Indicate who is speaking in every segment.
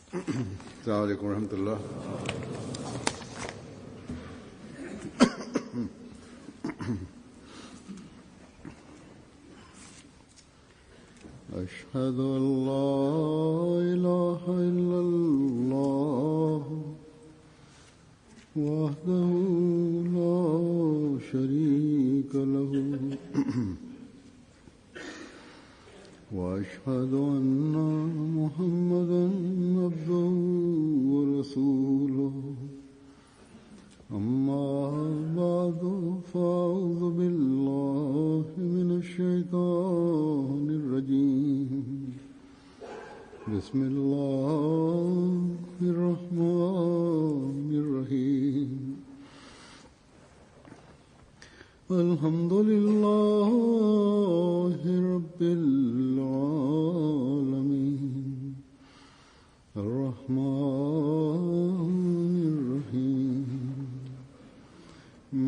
Speaker 1: السلام عليكم ورحمة الله. أشهد أن لا إله إلا الله وحده لا شريك له وأشهد أن محمدا عبده ورسوله أما بعد فأعوذ بالله من الشيطان الرجيم بسم الله الرحمن الرحيم الحمد لله رب العالمين الرحمن الرحيم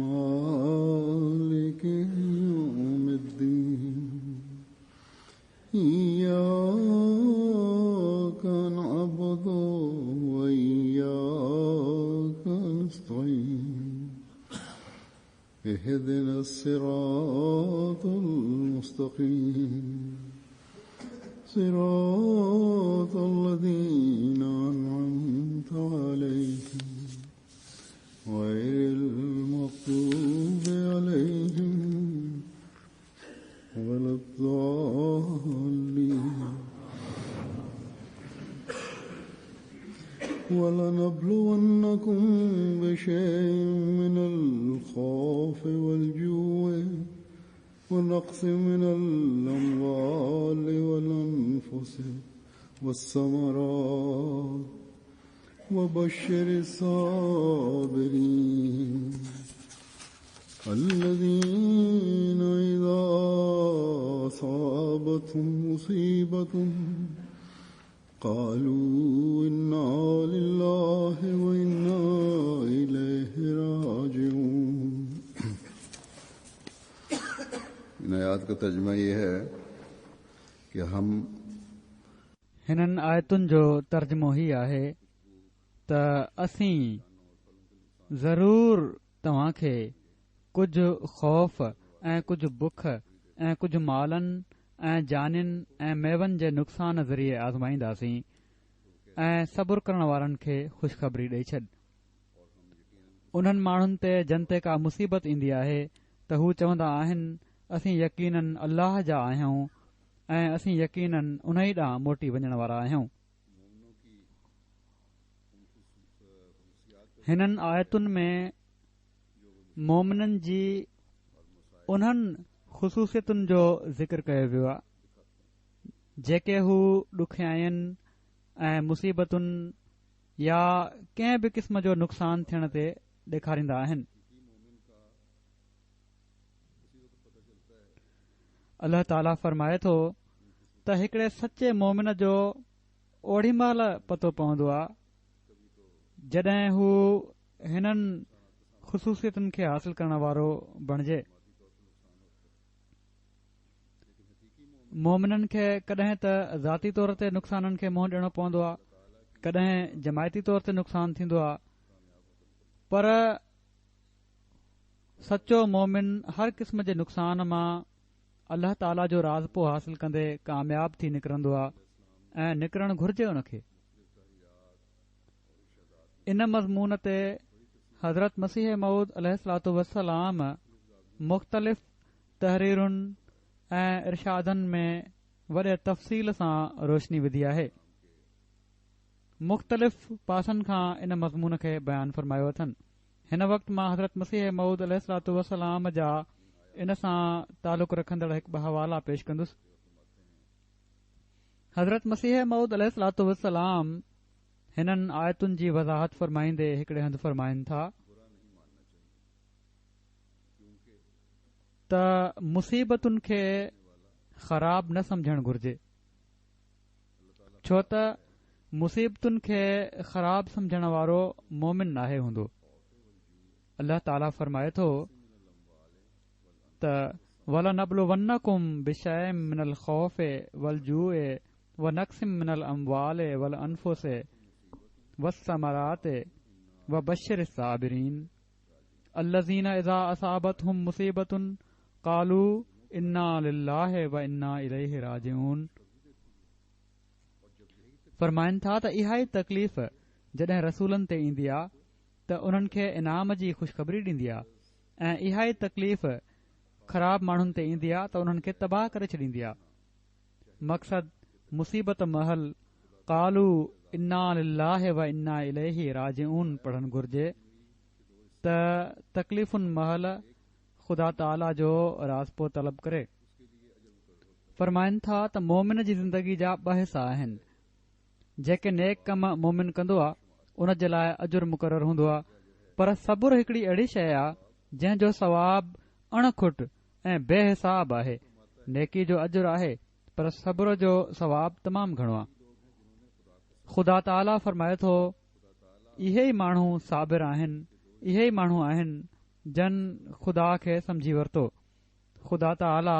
Speaker 1: مالك يوم الدين إياك نعبد وإياك نستعين اهدنا الصراط المستقيم صراط الذين أنعمت عليهم غير المغضوب عليهم ولا الضالين ولنبلونكم بشيء من الخوف والجوع ونقص من الأموال والأنفس والثمرات وبشر الصابرين الذين إذا أصابتهم مصيبة قالوا إنا لله وإنا إليه راجعون. इन आयत का तर्जुमा ये है कि हम
Speaker 2: हिननि आयतुनि जो तर्जुमो ही आहे त असीं ज़रूर तव्हां खे कुझु ख़ौफ़ ऐं कुझु बुख ऐं कुझु मालनि ऐं जानियुनि ऐं मेवनि जे नुक़सान ज़रिए आज़माईंदासीं ऐं सबुर करण वारनि खे ख़ुशख़बरी ॾेई छॾ। उन्हनि माण्हुनि ते जिन ते का मुसीबत ईंदी आहे त हू चवंदा आहिनि असीं यकीनन अल्लाह जा आहियूं ऐं असीं यकीनन उन ई ॾांहुं मोटी वञण वारा आहियूं। हिननि आयतुनि में मोमिननि जी उन्हनि ख़ुसूसियतुनि जो ज़िक्र कयो वियो आहे जेके हू ॾुखियाईनि ऐं मुसीबतुनि या कंहिं बि क़िस्म जो नुक़सान थियण ते ॾेखारींदा आहिनि। अल्लाह ताला फरमाए थो त हिकिड़े सचे मोमिन जो ओड़ी महिल पतो पवंदो आहे जॾहिं हू हिननि ख़ुसूसियतुनि खे हासिल करण वारो बणिजे। मोमिननि खे कॾहिं त ज़ाती तौर ते नुक़साननि खे मुंहुं ॾियणो पवंदो आहे, कॾहिं जमायती तौर ते नुक़सान थींदो आहे, पर सचो मोमिन हर क़िस्म जे नुक़सान मां अल्लाह ताला जो राज़ पोइ हासिल कंदे कामयाब थी निकिरंदो आहे ऐं निकिरणु घुर्जे उनखे। इन मज़मून ते हज़रत मसीह मऊद अलैहिस्सलातु वस्सलाम मुख़्तलिफ़ तहरीरुनि ऐं इरशादनि में वॾे तफ़सील सां रोशनी विधी आहे। मुख़्तलिफ़ पासनि खां इन मज़मून खे बयानु फ़रमायो अथनि। हिन वक़्तु मां हज़रत मसीह मऊद अलैहिस्सलातु वस्सलाम जा इन सां तालुक़ रखंदड़ हिकु ॿ हवाला पेश कंदुसि। हज़रत मसीह मऊद अलैहिस्सलातु वस्सलाम हिननि आयतुनि जी वज़ाहत फ़रमाईंदे हिकिड़े हंधि फ़रमाइनि था त मुसीबतुनि खे ख़राब न समझणु घुर्जे, छो त मुसीबतुनि खे ख़राब समझण वारो मोमिन नाहे हूंदो। अल्लाह ताला फरमाए थो त वलनबलुवन्नकुम बिशैइन मिनल खौफ़ वल जूअ व नक़्सिम मिनल अमवाल वल अनफुस वस्समरात वबश्शिर साबिरीन अल्लज़ीन इज़ा असाबतहुम मुसीबतुन क़ालू इन्ना लिल्लाहि व इन्ना इलैहि राजिऊन। फरमाइनि था त इहा ई तकलीफ़ जॾहिं रसूलनि ते ईंदी आहे त उन्हनि खे इनाम जी ख़ुशख़बरी ॾींदी आहे, ऐं इहा ई तकलीफ़ ख़राब माण्हुनि ते ईंदी आहे त उन्हनि खे तबाह करे छॾींदी आहे। मक़सद मुसीबत महल क़ालू इन्ना लिल्लाहि व इन्ना इलैहि राजिऊन पढ़णु घुर्जे त तकलीफ़ुनि महल ख़ुदा ताला जो राज़पो तलब करे। फरमाइनि था त मोमिन जी ज़िंदगी जा 2 हिसा आहिनि। जेके नेक कम मोमिन कंदो आहे उन जे लाइ अजुर मुक़ररु हूंदो आहे, पर सबुर हिकड़ी अहिड़ी शइ आहे जंहिं जो सवाब अणखुट ऐं बेहिसाब आहे। नेकी जो अजुर आहे पर सबुर जो सवाब तमामु घणो आहे। ख़ुदा ताला फरमाए थो इहे ई माण्हू साबिर आहिनि, इहे ई माण्हू आहिनि जन ख़ुदा खे समझी वरितो। ख़ुदा ताला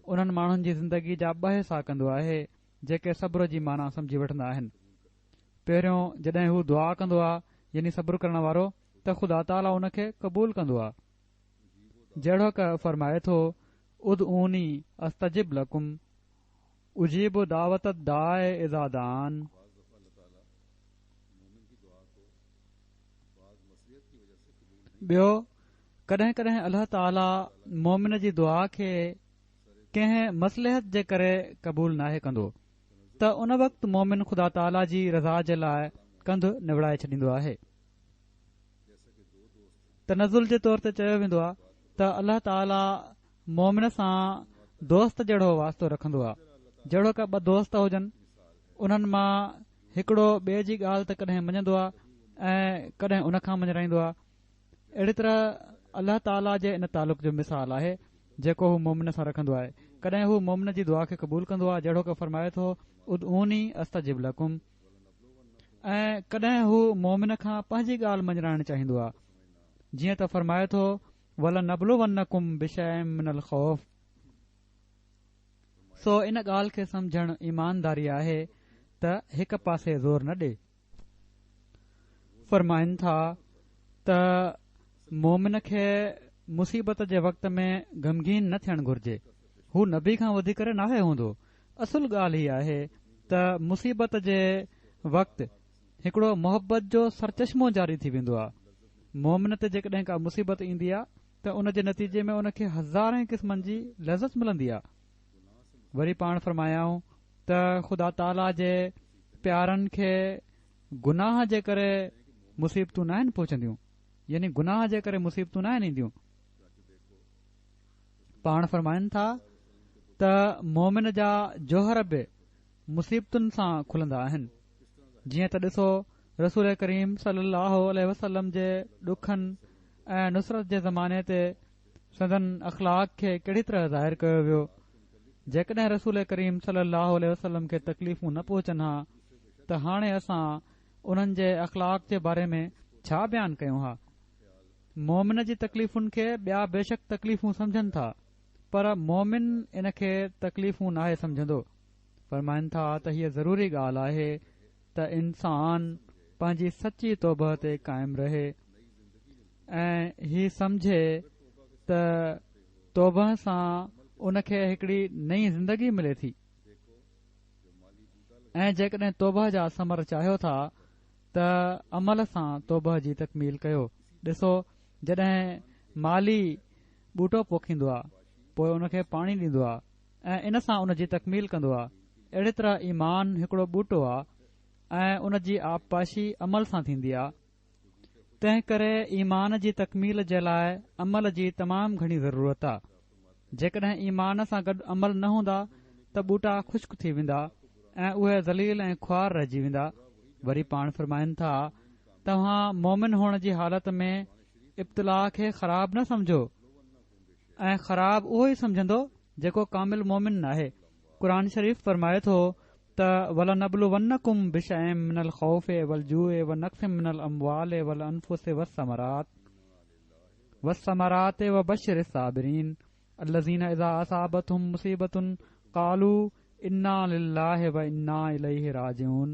Speaker 2: उन्हनि माण्हुनि जी ज़िंदगी जा 2 हिसा कंदो आहे जेके सब्र जी माना समझी वठंदा आहिनि। पहिरियों जॾहिं हू दुआ कंदो आहे यानी सब्र करण वारो त ख़ुदा ताला उन खे क़बूल कंदो आहे। जहिड़ो क फरमाए थो उदऊनी अस्तजिब लकुम उजीब दावत दाए इज़ा दान। ॿियो कॾहिं कॾहिं अल्लाह ताला मोमिन जी दुआ खे कंहिं मसलहत जे करे क़बूल नाहे कंदो त उन वक़्तु मोमिन ख़ुदा ताला जी रज़ा जे लाइ कंधु निवड़ाए छॾींदो आहे। तनज़ुल जे तौर ते चयो वेंदो आहे त अल्लाह ताला मोमिन सां दोस्त जहिड़ो वास्तो रखंदो आहे। जहिड़ो का 2 दोस्त हुजनि, उन्हनि मां हिकिड़ो ॿिए जी ॻाल्हि त कॾहिं मञंदो आहे ऐं कॾहिं उन खां मञराईंदो आहे। अहिड़ी तरह अल्लाह ताला जे इन तालुक़ जो मिसाल आहे जेको हू मोमिन सां रखंदो आहे। कॾहिं हू मोमिन जी दुआ खे क़बूल कंदो आहे जहिड़ो क फरमाए थो उदऊनी अस्तजिब लकुम, ऐं कॾहिं हू मोमिन खां पंहिंजी ॻाल्हि मञराइण चाहींदो आहे। जीअं त फरमाए थो वल नबलुवन्नकुम बिशैइन मिनल खौफ। सो इन ॻाल्हि खे समझणु ईमानदारी आहे त हिक पासे ज़ोर न ॾे। फरमाइनि था त मोमिन खे मुसीबत जे वक़्त में गमगीन न थियणु घुर्जे। हू नबी खां वधीक करे नाहे हूंदो। असुल ॻाल्हि हीअ आहे त मुसीबत जे वक़्तु हिकिड़ो मोहबत जो सरचश्मो जारी थी वेंदो आहे। मोमिन ते जेकॾहिं का मुसीबत ईंदी आहे त उन जे नतीजे में उन खे हज़ारे क़िस्मनि जी लज़त मिलंदी आहे। वरी पाण फरमायाऊं त ख़ुदा ताला जे प्यारनि खे गुनाह जे करे मुसीबतूं न आहिनि पहुचंदियूं, यानी गुनाह जे करे मुसीबतूं न आहिनि ईंदियूं। पाण फरमाइनि था त मोमिन जा जोहर बि मुसीबतुनि सां खुलंदा आहिनि। जीअं त ॾिसो रसूल करीम सल्लल्लाहु अलैहि वसल्लम जे ॾुखनि ऐं नुसरत जे ज़माने ते सदन अख़लाक खे कहिड़ी तरह ज़ाहिर कयो वियो। जेकॾहिं रसूल करीम सल्लल्लाहु अलैहि वसल्लम खे तकलीफ़ूं न पहुचनि हा त हाणे असां उन्हनि जे अख़लाक जे बारे में छा बयानु कयूं हा। मोमिन जी तकलीफ़ुनि खे ॿिया बेशक तकलीफ़ूं समझनि था, पर मोमिन इन खे तकलीफ़ूं नाहे समझंदो। फरमाइनि था त हीअ ज़रूरी ॻाल्हि आहे त इंसान पंहिंजी सची तौबह ते क़ाइमु रहे ऐं हीउ समझे त तौबह सां उन खे हिकड़ी नई ज़िंदगी मिले थी। ऐं जेकॾहिं तौबह जा समर चाहियो था त अमल सां तौबह जी तकमील कयो। ॾिसो जॾहिं माली ॿूटो पोखींदो आहे पोइ उन खे पाणी ॾींदो आहे ऐं इन सां उन जी तकमील कंदो आहे। अहिड़ी तरह ईमान हिकिड़ो ॿूटो आहे ऐं उन जी आबपाशी अमल सां थींदी आहे। तंहिं करे ईमान जी तकमील जे लाइ अमल जी तमामु घणी ज़रूरत आहे। जेकॾहिं ईमान सां गॾु अमल न हूंदा त ॿूटा ख़ुश्क थी वेंदा ऐं उहे ज़लील ऐं ख्वार रहिजी वेंदा। वरी पाण फरमाइनि था तव्हां मोमिन हुअण जी हालत में इब्तिला खे ख़राब न समझो ऐं ख़राब उहो ई समझंदो जेको कामिल मोमिन नाहे। क़ुर शरीफ़ फरमाए थो त वल नबलुवन्नकुम बिशैइन मिनल खौफ़ वल जूअ व नक़्सिम मिनल अमवाल वल अनफुस वस्समरात व बश्शिर साबिरीन अल्लज़ीना इज़ा असाबतहुम मुसीबतुन क़ालू इन्ना लिल्लाहि व इन्ना इलैहि राजिऊन।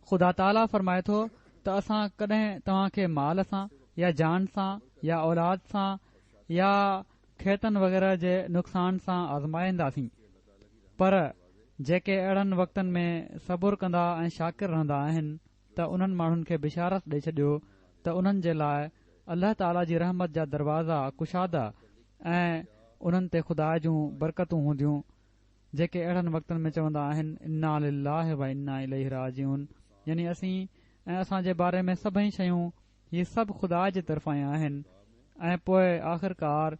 Speaker 2: ख़ुदा ताला फरमाए थो त असां कॾहिं तव्हां खे माल सां या जान सां या औलाद सां या खेतनि वग़ैरह जे नुक़सान सां आज़माईंदासीं, पर जेके अहिड़नि वक़्तनि में सबुर कंदा ऐं शाकिर रहंदा आहिनि त उन्हनि माण्हुनि खे बिशारत ॾेई छॾियो त उन्हनि जे लाइ अल्लाह ताला जी रहमत जा दरवाज़ा कुशादा ऐं उन्हनि ते ख़ुदा जूं बरकतूं हूंदियूं, जेके अहिड़नि वक़्तनि में चवंदा आहिनि इन्ना लिल्लाहि व इन्ना इलैहि राजिऊन, यानी असीं ऐं असांजे बारे में सभई शयूं हीअ सभु ख़ुदा जी तरफ़ां ई आहिनि ऐं पोइ आख़िरकार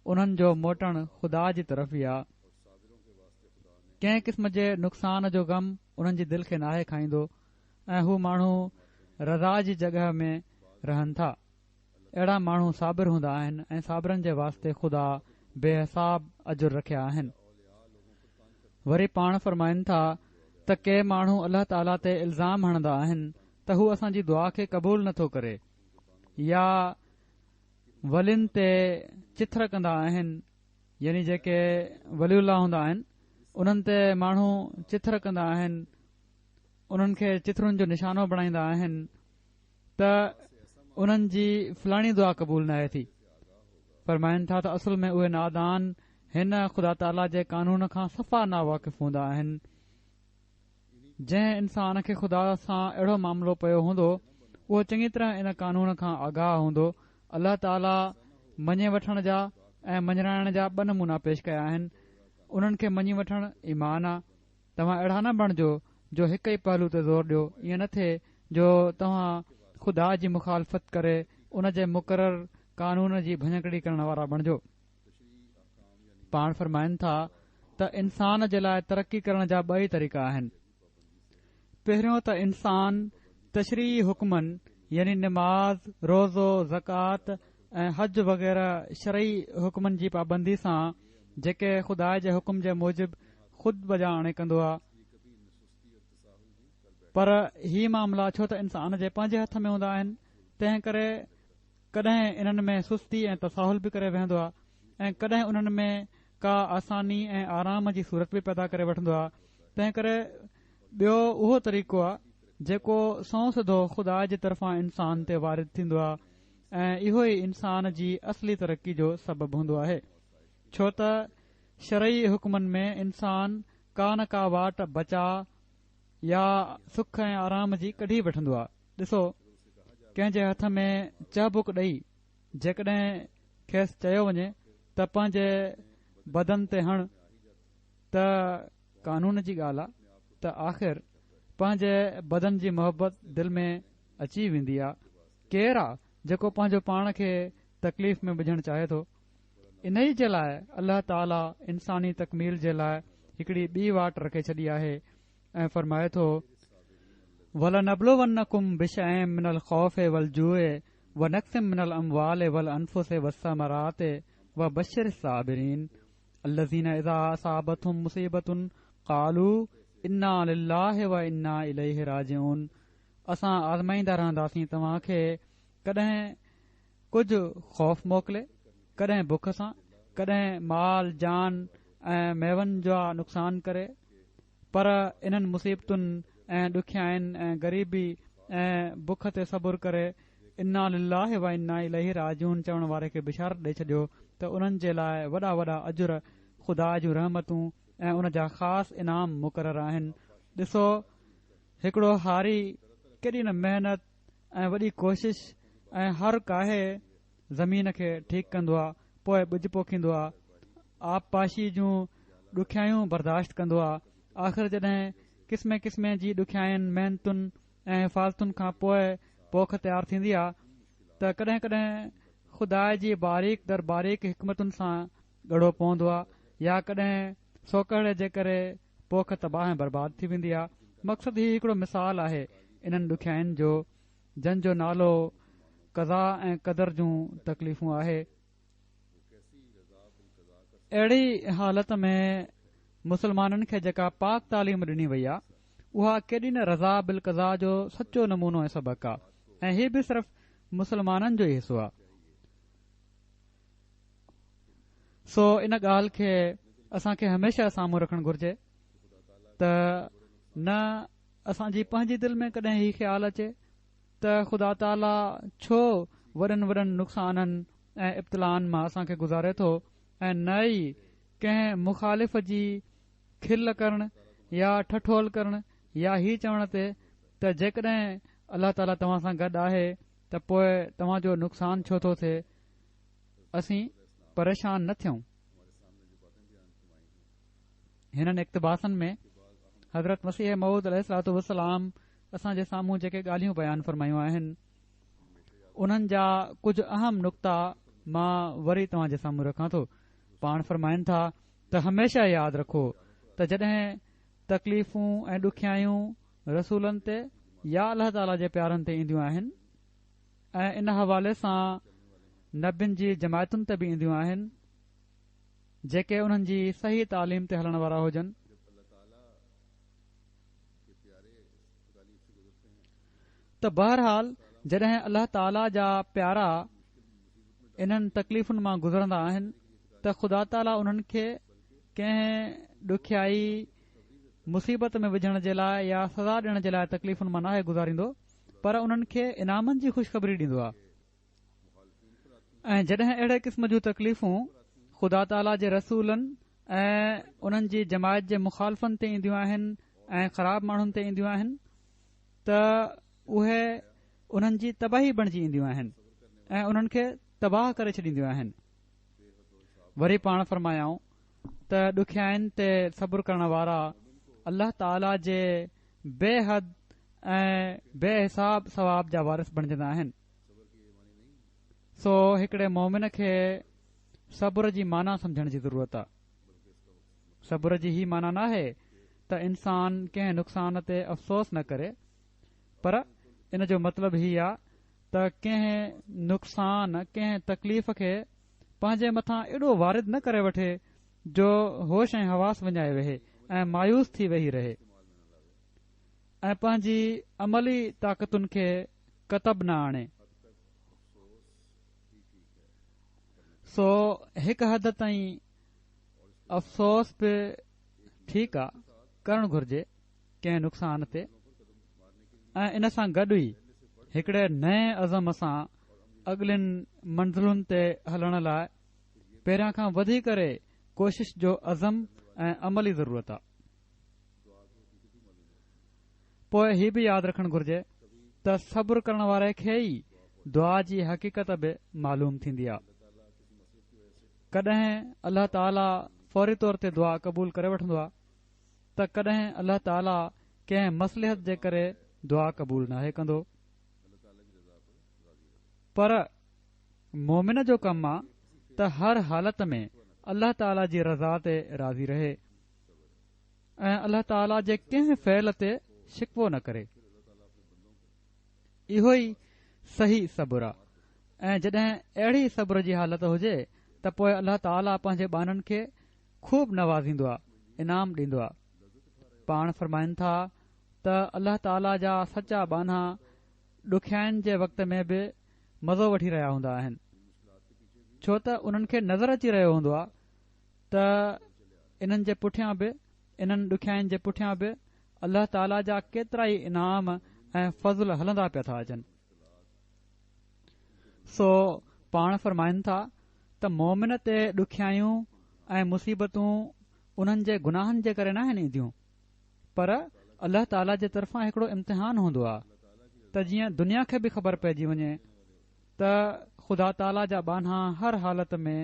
Speaker 2: उन्हनि जो मोटणु ख़ुदा जी तरफ़ ई आहे। कंहिं क़िस्म जे नुक़सान जो ग़म उन्हनि जी दिलि खे नाहे खाईंदो ऐं हू माण्हू रज़ा जी जॻह में रहनि था। अहिड़ा माण्हू साबिर हूंदा आहिनि ऐं साबिरनि जे वास्ते ख़ुदा बेहिसाब अजुर रखिया आहिनि। वरी पाण फरमाइनि था त के माण्हू अल्लाह ताला ते इल्ज़ाम हणंदा आहिनि त हू असांजी दुआ खे क़बूल नथो करे, या वलियुनि ते चिथर कंदा आहिनि, यानी जेके वलियुल्ला हूंदा आहिनि उन्हनि ते माण्हू चिथर कंदा आहिनि, उन्हनि खे चिथरुनि जो निशानो बणाईंदा आहिनि त उन्हनि जी फलाणी दुआ क़बूल न आहे थी। फरमाइनि था त असुल में उहे नादान हिन ख़ुदा ताला जे कानून खां सफ़ा नावाक़िफ़ हूंदा आहिनि। जंहिं इंसान खे ख़ुदा सां अहिड़ो मामिलो पियो हूंदो उहो चङी तरह इन कानून खां आगाह हूंदो। अल्लाह ताला मञे वठण जा ऐं मञराइण जा 2 नमूना पेश कया आहिनि। उन्हनि खे मञी वठणु ईमान आहे। तव्हां अहिड़ा न बणिजो जो हिक ई पहलू ते ज़ोर ॾियो, ईअं न थिए जो तव्हां ख़ुदा जी मुखालफ़त करे उन जे मुक़रर कानून जी भञकड़ी करण वारा बणिजो। पाण फरमाइनि था त इंसान जे लाइ तरक़ी करण जा 2 ई तरीक़ा आहिनि। पहिरियों त इंसान तशरीही हुकमनि यानी नमाज़, रोज़ो, ज़कात ऐं हज वग़ैरह शरई हुकमनि जी पाबंदी सां जेके ख़ुदा जे हुकुम जे मूजिबि ख़ुद बजा आणे कंदो आहे। पर ही मामला छो त इंसान जे पंहिंजे हथ में हूंदा आहिनि, तंहिं करे कॾहिं इन्हनि में सुस्ती ऐं तसाहुल बि करे वेहंदो आहे ऐं कॾहिं उन्हनि में का आसानी ऐं आराम जी सूरत बि पैदा करे वठंदो आहे। तंहिं करे ॿियो उहो तरीक़ो आहे जेको सौं सिधो ख़ुदा जी तरफ़ां इंसान ते वारिद थींदो आहे ऐं इहो ई इंसान जी असली तरक़ी जो सबबु हूंदो आहे, छो त शरई हुकमनि में इंसान का न का वाट बचा या सुख ऐं आराम जी कढी वठंदो आहे। ॾिसो, कंहिं जे हथ में चहबुक ॾेई जेकॾहिं खेसि चयो वञे त पंहिंजे बदन ते हण, त कानून जी ॻाल्हि आहे त आख़िर पंहिंजे बदन जी मोहबत दिलि में अची वेंदी आहे। केरु आहे जेको पंहिंजो पाण खे तकलीफ़ में विझणु चाहे थो? इन ई जे लाइ अल्लाह ताला इंसानी तकमील जे लाइ हिकड़ी ॿी वाट रखे छॾी आहे ऐं फरमाए थो वलनबलुवन्नकुम बिशैइन मिनल खौफ़ वल जूअ व नक्सिम मिनल अमवाल वल अनफुस वस्समरात व बशिर साबिरीन अल्लज़ीना इज़ा असाबतहुम मुसीबतुन क़ालू इन्ना लिल्लाहि व इन्ना इलैहि राजिऊन। असां आज़माईंदा रहंदासीं तव्हां खे कॾहिं कुझु ख़ौफ़ मोकिले, कॾहिं बुख सां, कॾहिं माल जान ऐं मेवनि जा नुक़सान करे, पर इन्हनि मुसीबतुनि ऐं ॾुखियाईनि ऐं ग़रीबी ऐं बुख ते सबुर करे इन्ना लिल्लाहि व इन्ना इलैहि राजिऊन चवण वारे खे बिशारत ॾेई छॾियो त उन्हनि जे लाइ वॾा वॾा अजुर, ख़ुदा जूं रहमतूं ऐं उन जा ख़ासि इनाम मुक़रर आहिनि। ॾिसो, हिकिड़ो हारी केॾी न महिनत ऐं वॾी कोशिश ऐं हर काहे ज़मीन खे ठीकु कंदो आहे, पोइ ॿिज पोखींदो आहे, आबपाशी जूं ॾुखियायूं बर्दाश्त कंदो आहे। आख़िर जॾहिं क़िस्मे क़िस्मे जी ॾुखियाईनि, महिनतुनि ऐं हिफ़ाज़तुनि खां पोइ पोख तयारु थींदी आहे त कॾहिं कॾहिं ख़ुदा जी बारीक दर बारीक हिकमतुनि सां ॻड़ो पवंदो आहे, या कॾहिं सोकड़े जे करे पोख तबाह ऐं बर्बाद थी वेंदी आहे। मक़सदु ही हिकिड़ो मिसाल आहे इन्हनि ॾुखियाईनि जो, जंहिंजो नालो क़ज़ा ऐं क़दर जूं तकलीफ़ूं आहे। अहिड़ी हालत में मुसलमाननि खे जेका पाक तालीम ॾिनी वई आहे उहा केॾी न रज़ा बिल क़ज़ा जो सचो नमूनो ऐं सबक़ु आहे, ऐं हीउ बि सिर्फ़ मुसलमाननि जो ई हिसो आहे। सो इन ॻाल्हि खे असांखे हमेशह साम्हूं रखणु घुर्जे त न असांजी पंहिंजी दिलि में कॾहिं ही ख़्यालु अचे त ख़ुदा ताला छो वॾनि वॾनि नुक़साननि ऐं इब्तिलाहनि मां असांखे गुज़ारे थो ऐं न ई कंहिं मुखालिफ़ जी खिल करण या ठठोल करण या ही चवण ते त जेकॾहिं अल्लाह ताला तव्हां सां गॾु आहे त पोइ तव्हांजो नुक़सान छो थो थिए असीं परेशान न थियूं। हिननि इक़्तिबासनि में हज़रत मसीह मऊद अलैहिस्सलातु वस्सलाम असांजे साम्हूं जेके ॻाल्हियूं बयानु फ़रमायूं आहिनि उन्हनि जा कुझु अहम नुक़्ता मां वरी तव्हांजे साम्हूं रखां थो। पाण फ़रमाइनि था त हमेशा यादि रखो त जॾहिं तकलीफ़ूं ऐं ॾुखियायूं रसूलनि ते या अल्लाह ताला जे प्यारनि ते ईंदियूं आहिनि ऐं इन हवाले सां नबियुनि जी जमायतुनि ते बि ईंदियूं आहिनि जेके उन्हनि जी सही तालीम ते हलण वारा हुजनि त बहरहाल जॾहिं अल्लाह ताला जा प्यारा इन्हनि तकलीफ़ुनि मां गुज़रंदा आहिनि त ख़ुदा ताला उन्हनि खे कंहिं ॾुखियाई मुसीबत में विझण जे लाइ या सज़ा ॾियण जे लाइ तकलीफ़ुनि मां नाहे गुज़ारींदो पर उन्हनि खे इनामनि जी ख़ुशख़बरी ॾींदो आहे। ऐं जॾहिं अहिड़े क़िस्म जूं तकलीफ़ूं ख़ुदा ताला जे रसूलनि ऐं उन्हनि जी जमायत जे मुखालफ़नि ते ईंदियूं आहिनि ऐं ख़राब माण्हुनि ते ईंदियूं आहिनि त उहे उन्हनि जी तबाही बणिजी ईंदियूं आहिनि ऐं उन्हनि खे तबाह करे छॾींदियूं आहिनि। वरी पाण फ़रमायाऊं त ॾुखियाईनि ते सब्र करण वारा अल्लाह ताला जे बेहद ऐं बेहिसाब सवाब जा वारिस बणजंदा आहिनि। सो हिकिड़े मोमिन खे सब्र जी माना समझण जी ज़रूरत आहे। सब्र जी ही माना नाहे त इंसान कंहिं नुक़सान ते अफ़सोस न करे पर इन जो मतिलबु ही आहे त कंहिं नुक़सान कंहिं तकलीफ़ खे पंहिंजे मथां एॾो वारिद न करे वठे जो होश ऐं हवास विञाए वेहे ऐं मायूस थी वेही रहे ऐं पंहिंजी अमली ताक़तुनि खे कतब न आणे। सो हिकु हद ताईं अफ़सोस बि ठीकु आहे करणु घुर्जे कंहिं नुक़सान ते ऐं इन सां गॾु ई हिकिड़े नए अज़म सां अॻिलिन मंज़िलुनि ते हलण लाइ पहिरियां खां वधी करे कोशिश जो अज़म ऐं अमली ज़रूरत आहे। पोइ हीउ बि यादि रखणु घुर्जे त सब्र करण वारे खे ई दुआ जी हक़ीक़त बि मालूम थींदी आहे। कॾहिं अल्लाह ताला फौरी तौर ते दुआ क़बूल करे वठंदो आहे त कॾहिं अल्लाह ताला कंहिं मसलिहत जे करे दुआ क़बूल नाहे कंदो। पर मोमिन जो कमु आहे त हर हालत में अल्लाह ताला जी रज़ा ते राज़ी रहे ऐं अल्लाह ताला जे कंहिं फ़ैल ते शिकवो न करे। इहो ई सही सब्र आहे ऐं जॾहिं अहिड़ी सब्र जी हालत हुजे त पोइ अल्लाह ताला पंहिंजे बाननि खे खूब नवाज़ींदो आहे इनाम ॾींदो आहे। पाण फरमाइनि था त अल्लाह ताला जा सचा बाना ॾुखियाईनि जे वक़्त में बि मज़ो वठी रहिया हूंदा आहिनि छो त उन्हनि खे नज़र अची रहियो हूंदो आहे त इन्हनि जे पुठियां बि इन्हनि ॾुखियाईनि जे पुठियां बि अल्लाह ताला जा केतिरा ई इनाम ऐं फज़ल हलंदा पिया था अचनि। सो पाण फरमाइनि था त मोमिन ते ॾुखियायूं ऐं मुसीबतूं उन्हनि जे गुनाहनि जे करे न आहिनि ईंदियूं पर अल्लाह ताला जे तरफ़ां हिकिड़ो इम्तिहान हूंदो आहे त जीअं दुनिया खे बि ख़बर पइजी वञे त ख़ुदा ताला जा बाना हर हालत में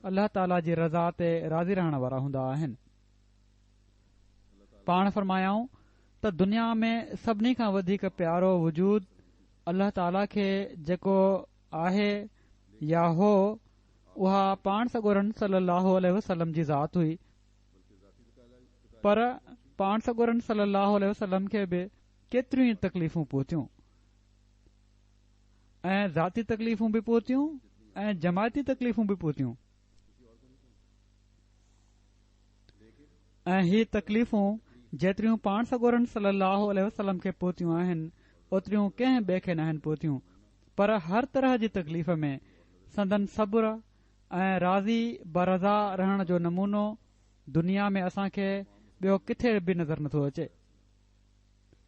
Speaker 2: अल्लाह ताला जी रज़ा ते राज़ी रहण वारा हूंदा आहिनि। पाण फरमायाऊं त दुनिया में सभिनी खां वधीक प्यारो वजूद अल्लाह ताला खे जेको आहे या हो उहा पाण सॻोरन सल्लल्लाहु अलैहि वसल्लम जी ज़ात हुई पर पाण सॻोरन सल्लल्लाहु अलैहि वसल्लम खे बि केतिरियूं ई तकलीफ़ूं पहुतियूं ऐं ज़ाती तकलीफ़ूं बि पहुतियूं ऐं जमायती तकलीफ़ूं बि पहुतियूं ऐं ही तकलीफ़ूं जेतिरियूं पाण सॻोरन सल्लल्लाहु अलैहि वसल्लम खे पहुतियूं आहिनि ओतिरियूं कंहिं ॿिए खे न आहिनि पहुतियूं पर हर तरह जी तकलीफ़ में संदन सब्र ऐं राज़ी बरज़ा रहण जो नमूनो दुनिया में असांखे ॿियो किथे बि नज़र नथो अचे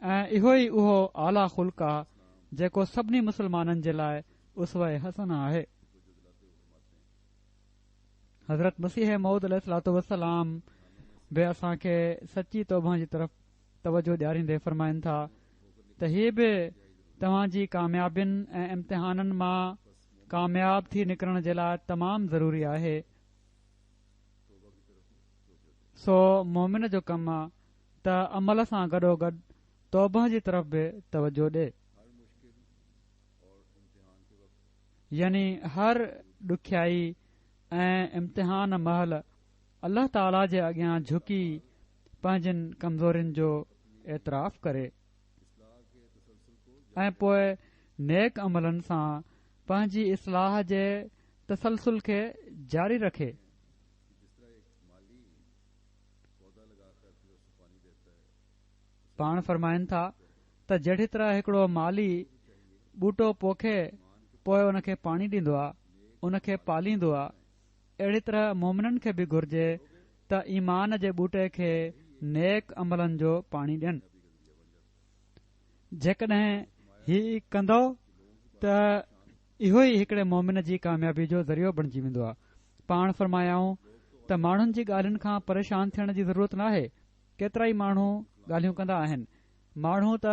Speaker 2: ऐं इहो ई उहो आला ख़ुल्क आहे जेको सभिनी मुस्लमाननि जे लाइ उसवा हसन आहे। हज़रत मसीह मऊद अलैहिस्सलातु वस्सलाम बि असां खे सची तौबा जी तरफ़ तवजो ॾियारींदे फ़रमाइनि था त हीअ बि तव्हां जी कामयाबियुनि ऐं इम्तिहाननि मां कामयाब थी निकिरण जे लाइ तमामु ज़रूरी आहे। सो मोमिन जो कमु आहे त अमल सां गॾोगॾु तौबा जी तरफ़ बि तवजो ॾे, यानी हर ॾुखियाई ऐं इम्तिहान महल अल्लाह ताला जे अॻियां झुकी पंहिंजनि कमज़ोरियुनि जो एतिराफ़ करे ऐं पोइ नेक अमलनि सां पंहिंजी इस्लाह जे तसलसल खे जारी रखे। पाण फरमाइनि था त जहिड़ी तरह हिकिड़ो माली ॿूटो पोखे पोइ उन खे पाणी ॾींदो आहे, उन खे पालींदो आहे, अहिड़ी तरह मोमिननि खे बि घुर्जे त ईमान जे ॿूटे खे नेक अमलनि जो पाणी ॾियनि। जेकॾहिं हीउ कंदो त इहो ई हिकिड़े मोमिन जी कामयाबी जो ज़रियो बणिजी वेंदो आहे। पाण फरमायाऊं त माण्हुनि जी ॻाल्हियुनि खां परेशान थियण जी ज़रूरत नाहे। केतिरा ई माण्हू ॻाल्हियूं कंदा आहिनि। माण्हू त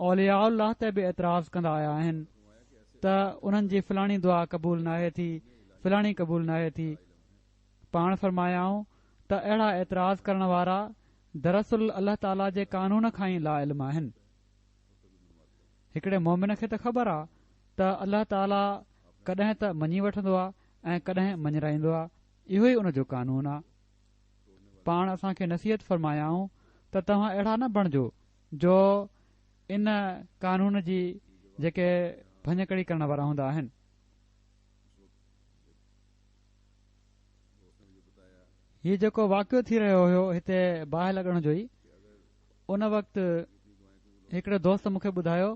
Speaker 2: औलिया अल्लाह ते बि एतिराज़ कंदा आया आहिनि त उन्हनि जी फलाणी दुआ क़बूल नाहे थी, फलाणी क़बूल नाहे थी। पाण फरमायाऊं त अहिड़ा एतिराज़ करण वारा दरअसल अल्लाह ताला जे कानून खां ई ला इल्म आहिनि। हिकिड़े मोमिन खे त ख़बर आहे त अल्लाह ताला कॾहिं त मञी वठंदो आहे ऐं कॾहिं मञराईंदो आहे। इहो ई उन जो कानून आहे। पाण असां खे नसीहत फरमायाऊं त तव्हां अहिड़ा न बणिजो जो इन कानून जी जेके भञकड़ी करण वारा हूंदा आहिनि। हीउ जेको वाक़ियो थी रहियो हुयो हिते बाहि लॻण जो ई, उन वक़्तु हिकिड़े दोस्त मूंखे ॿुधायो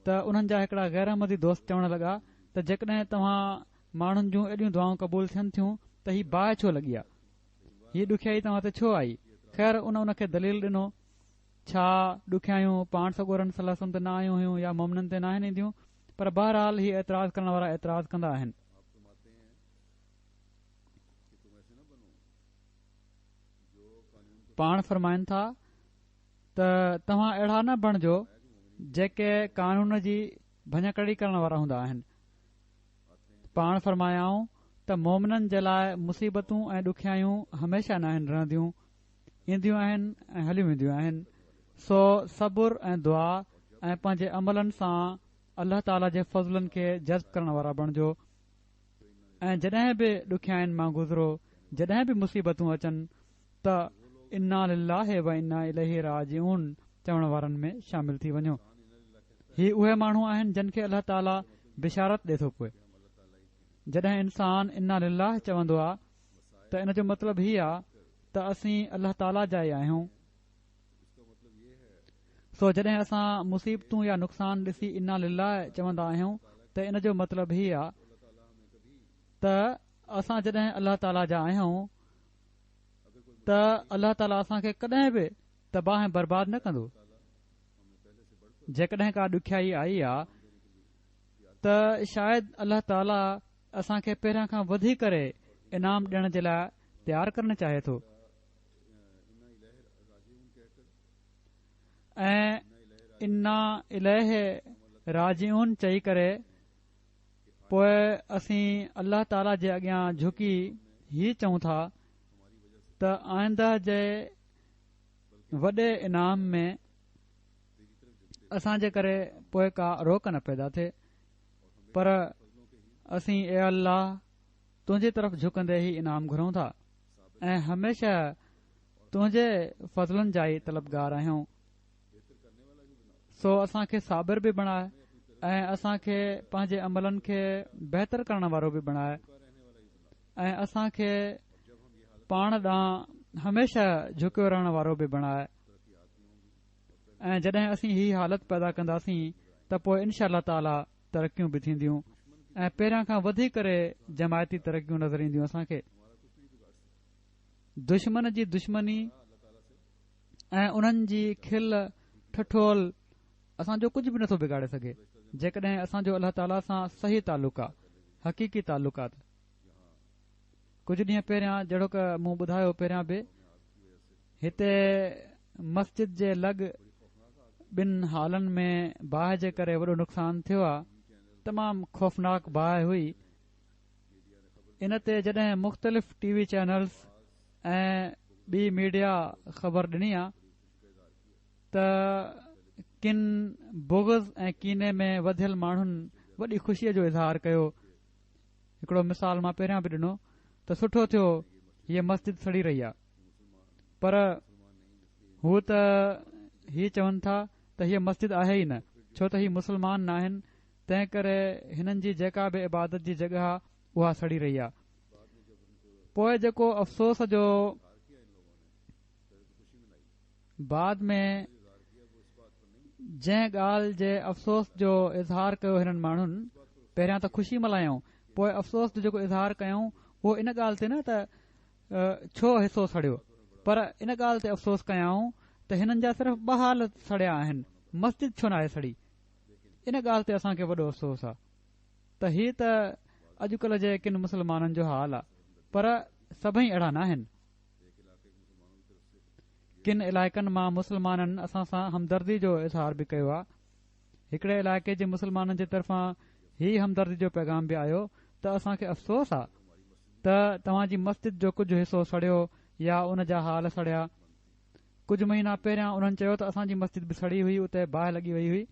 Speaker 2: त उन्हनि जा हिकिड़ा गैर अहमदी दोस्त चवण लॻा त जेकॾहिं तव्हां माण्हुनि जूं एॾियूं दुआऊं क़बूल थियनि थियूं त हीउ बाहि छो लॻी आहे, हीअ ॾुखियाई तव्हां ते छो आई। ख़ैर उन खे दलील ॾिनो, छा ॾुखियायूं पाण सॻोरनि सलाहु ते न आयूं हुयूं या मोमिननि ते न आहिनि ईंदियूं, पर बहरहाल हीअ एतिराज़ करण वारा एतिराज़ कंदा आहिनि। पाण फरमाइनि था त तव्हां अहिड़ा न बणिजो जेके कानून जी भञकड़ी करण वारा हूंदा आहिनि। पाण फरमायाऊं त मोमिननि जे लाइ मुसीबतूं ऐं ॾुखियायूं हमेशह न आहिनि रहंदियूं, ईंदियूं आहिनि ऐं हली वेंदियूं आहिनि। सो सबुर ऐं दुआ ऐं पंहिंजे अमलनि सां अल्लाह ताला जे फज़लनि खे जज़्ब करण वारा बणिजो ऐं जॾहिं बि ॾुखियाईनि मां गुज़रो, जॾहिं बि मुसीबतूं अचनि त इन्ना लिल्लाहि व इन्ना इलैहि राजिऊन चवण वारनि में शामिल थी वञो। ही उहे माण्हू आहिनि जिन खे अल्लाह ताला बिशारत ॾिए थो पिए। जॾहिं इंसान इन्ना लिल्लाह चवंदो आहे त इन जो मतिलबु हीउ आहे त असीं अल्लाह ताला जा ई आहियूं। सो जॾहिं असां मुसीबतूं या नुक़सान ॾिसी इन्ना लिल्लाह चवंदा आहियूं त इन जो मतिलबु हीउ आहे त असां जॾहिं अल्लाह ताला जा आहियूं त अल्लाह ताला असांखे कॾहिं बि तबाह ऐं बर्बाद न कंदो। जेकॾहिं का ॾुखियाई आई आहे त शायदि अल्लाह ताला असांखे पहिरियां खां वधी करे इनाम ॾियण जे लाइ तयारु करणु चाहे थो ऐं इन्ना इलैह राजिऊन चई करे पोइ असीं अल्लाह ताला जे अॻियां झुकी हीउ चऊं था त आईंदा जे वॾे इनाम में असांजे करे पोइ का रोक न पैदा थिए, पर असीं ए अल्लाह तुंहिंजी तरफ़ झुकंदे ई इनाम घुरूं था ऐं हमेशा तुंहिंजे फज़लनि जा ई तलबगार आहियूं। सो असांखे साबिर बि बणाए ऐं असांखे पंहिंजे अमलनि खे बहितर करण वारो बि बणाए ऐं असांखे पाण ॾांहुं हमेशा झुकियो रहण वारो बि बणाए। ऐं जॾहिं असीं ही हालत पैदा कंदासीं त पोइ इनशा अल्लाह ताला तरक़ियूं बि थींदियूं ऐं पहिरियां खां वधी करे जमायती तरक़ियूं नज़र ईंदियूं। असांखे दुश्मन जी दुश्मनी ऐं उन्हनि जी खिल ठठोल असांजो कुझु बि नथो बिगाड़े सघे जेकॾहिं असांजो अल्लाह ताला सां सही तालुक़ आहे, हक़ीक़ी तालुक़ात। कुझु ॾींहं पहिरियां जहिड़ो क मूं ॿुधायो पहिरियां बि, हिते मस्जिद जे लॻ ॿिनि हालनि में बाहि जे करे वॾो नुक़सान थियो आहे। तमामु ख़ौफ़नाक बाहि हुई। इन ते जॾहिं मुख़्तलिफ़ टीवी चैनल्स ऐं ॿी मीडिया ख़बर ॾिनी आहे त किन बुग़्ज़ ऐं कीने में वधियल माण्हुनि वॾी ख़ुशीअ जो इज़हार कयो। हिकिड़ो मिसाल मां पहिरियां बि ॾिनो त सुठो थियो हीअ मस्जिद सड़ी रही आहे, पर हू त हीअ चवनि था त हीअ मस्जिद आहे ई न, छो त हीअ मुस्लमान न आहिनि, तंहिं करे हिननि जी जेका बि इबादत जी जॻह आहे उहा सड़ी रही आहे। पोइ जेको अफ़सोस जो बाद में जंहिं ॻाल्हि जे अफ़सोस जो इज़हार कयो हिननि माण्हुनि, पहिरियां त ख़ुशी मल्हायूं, पोइ अफ़सोस जो जेको इज़हार कयूं उहो इन ॻाल्हि ते न त छो हिसो सड़ियो, पर इन ॻाल्हि ते अफ़सोस कयाऊं त हिननि जा सिर्फ़ 2 हाल सड़िया आहिनि, मस्जिद छो न आहे सड़ी। इन ॻाल्हि ते असांखे वॾो अफ़सोस आहे त हीअ त अॼुकल्ह जे किन मुस्लमाननि जो हाल आहे, पर सभई अहिड़ा न आहिनि। किन इलाइक़नि मां मुस्लमाननि असां सां हमदर्दी जो इज़हार बि कयो आहे। हिकिड़े इलाइक़े जे मुस्लमाननि जे तरफ़ां हीउ हमदर्दी जो पैगाम बि आयो त असांखे अफ़सोस आहे त तव्हांजी मस्जिद जो कुझु हिसो सड़ियो या उन जा हाल सड़िया। कुझु महीना पहिरियां उन्हनि चयो त असांजी मस्जिद बि सड़ी हुई, उते बाहि लॻी वई हुई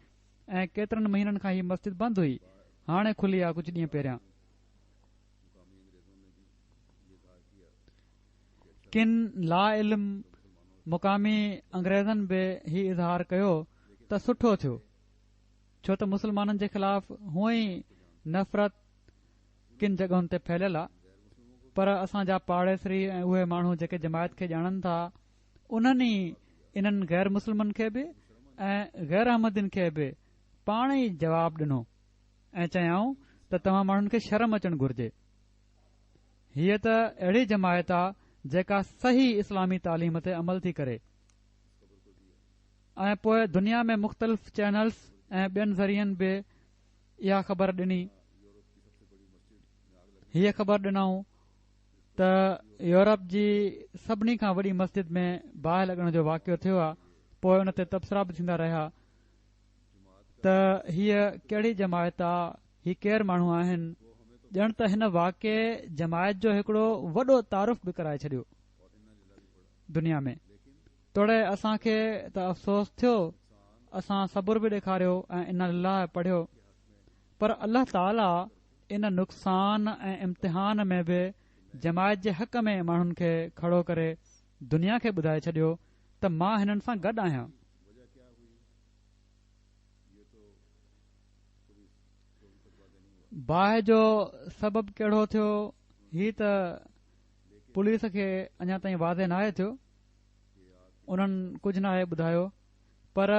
Speaker 2: ऐं केतिरनि महीननि खां हीअ मस्जिद बंदि हुई, हाणे खुली आहे कुझु ॾींहं पहिरियां। किन ला इल्म मुक़ामी अंग्रेज़नि बि हीउ इज़हार कयो त सुठो थियो, छो त मुस्लमाननि जे ख़िलाफ़ हूअं ई नफ़रत किन जॻहुनि ते फैलियल आहे, पर असांजा पाड़ेसरी ऐं उहे माण्हू जेके जमायत खे ॼाणनि था उन्हनि ई इन्हनि गैर मुस्लिमनि खे बि ऐं गैर अहमदीन खे बि पाण ई जवाबु ॾिनो ऐं चयाऊं त तव्हां माण्हुनि खे शर्म अचणु घुर्जे। हीअ त अहिड़ी जमायत आहे जेका सही इस्लामी तालीम ते अमल थी करे। ऐं पोइ दुनिया में मुख़्तलिफ़ चैनल्स ऐं ॿियनि ज़रियनि बि इहा ख़बर ॾिनी। हीअ ख़बर ॾिनऊं त यूरोप जी सभिनी खां वॾी मस्जिद में बाहि लॻण जो वाक़ियो थियो आहे। पोइ उन ते तबसरा बि थींदा रहिया त हीअ कहिड़ी जमायत आहे, हीअ केरु माण्हू आहिनि। ॼण त हिन वाक़े जमायत जो हिकिड़ो वॾो तारुफ़ बि कराए छॾियो दुनिया में। तोड़े असांखे त अफ़सोस थियो, असां सबुर बि ॾेखारियो ऐं इन लाइ पढ़ियो, पर अल्लाह ताला इन नुक़सान ऐं इम्तिहान में बि जमायत जे हक़ में माण्हुनि खे खड़ो करे दुनिया खे ॿुधाए छॾियो त मां हिननि सां गॾु आहियां। बाहि जो सबबु कहिड़ो थियो, हीउ त पुलिस खे अञा ताईं वाज़े नाहे थियो, उन्हनि कुझु नाहे ॿुधायो, पर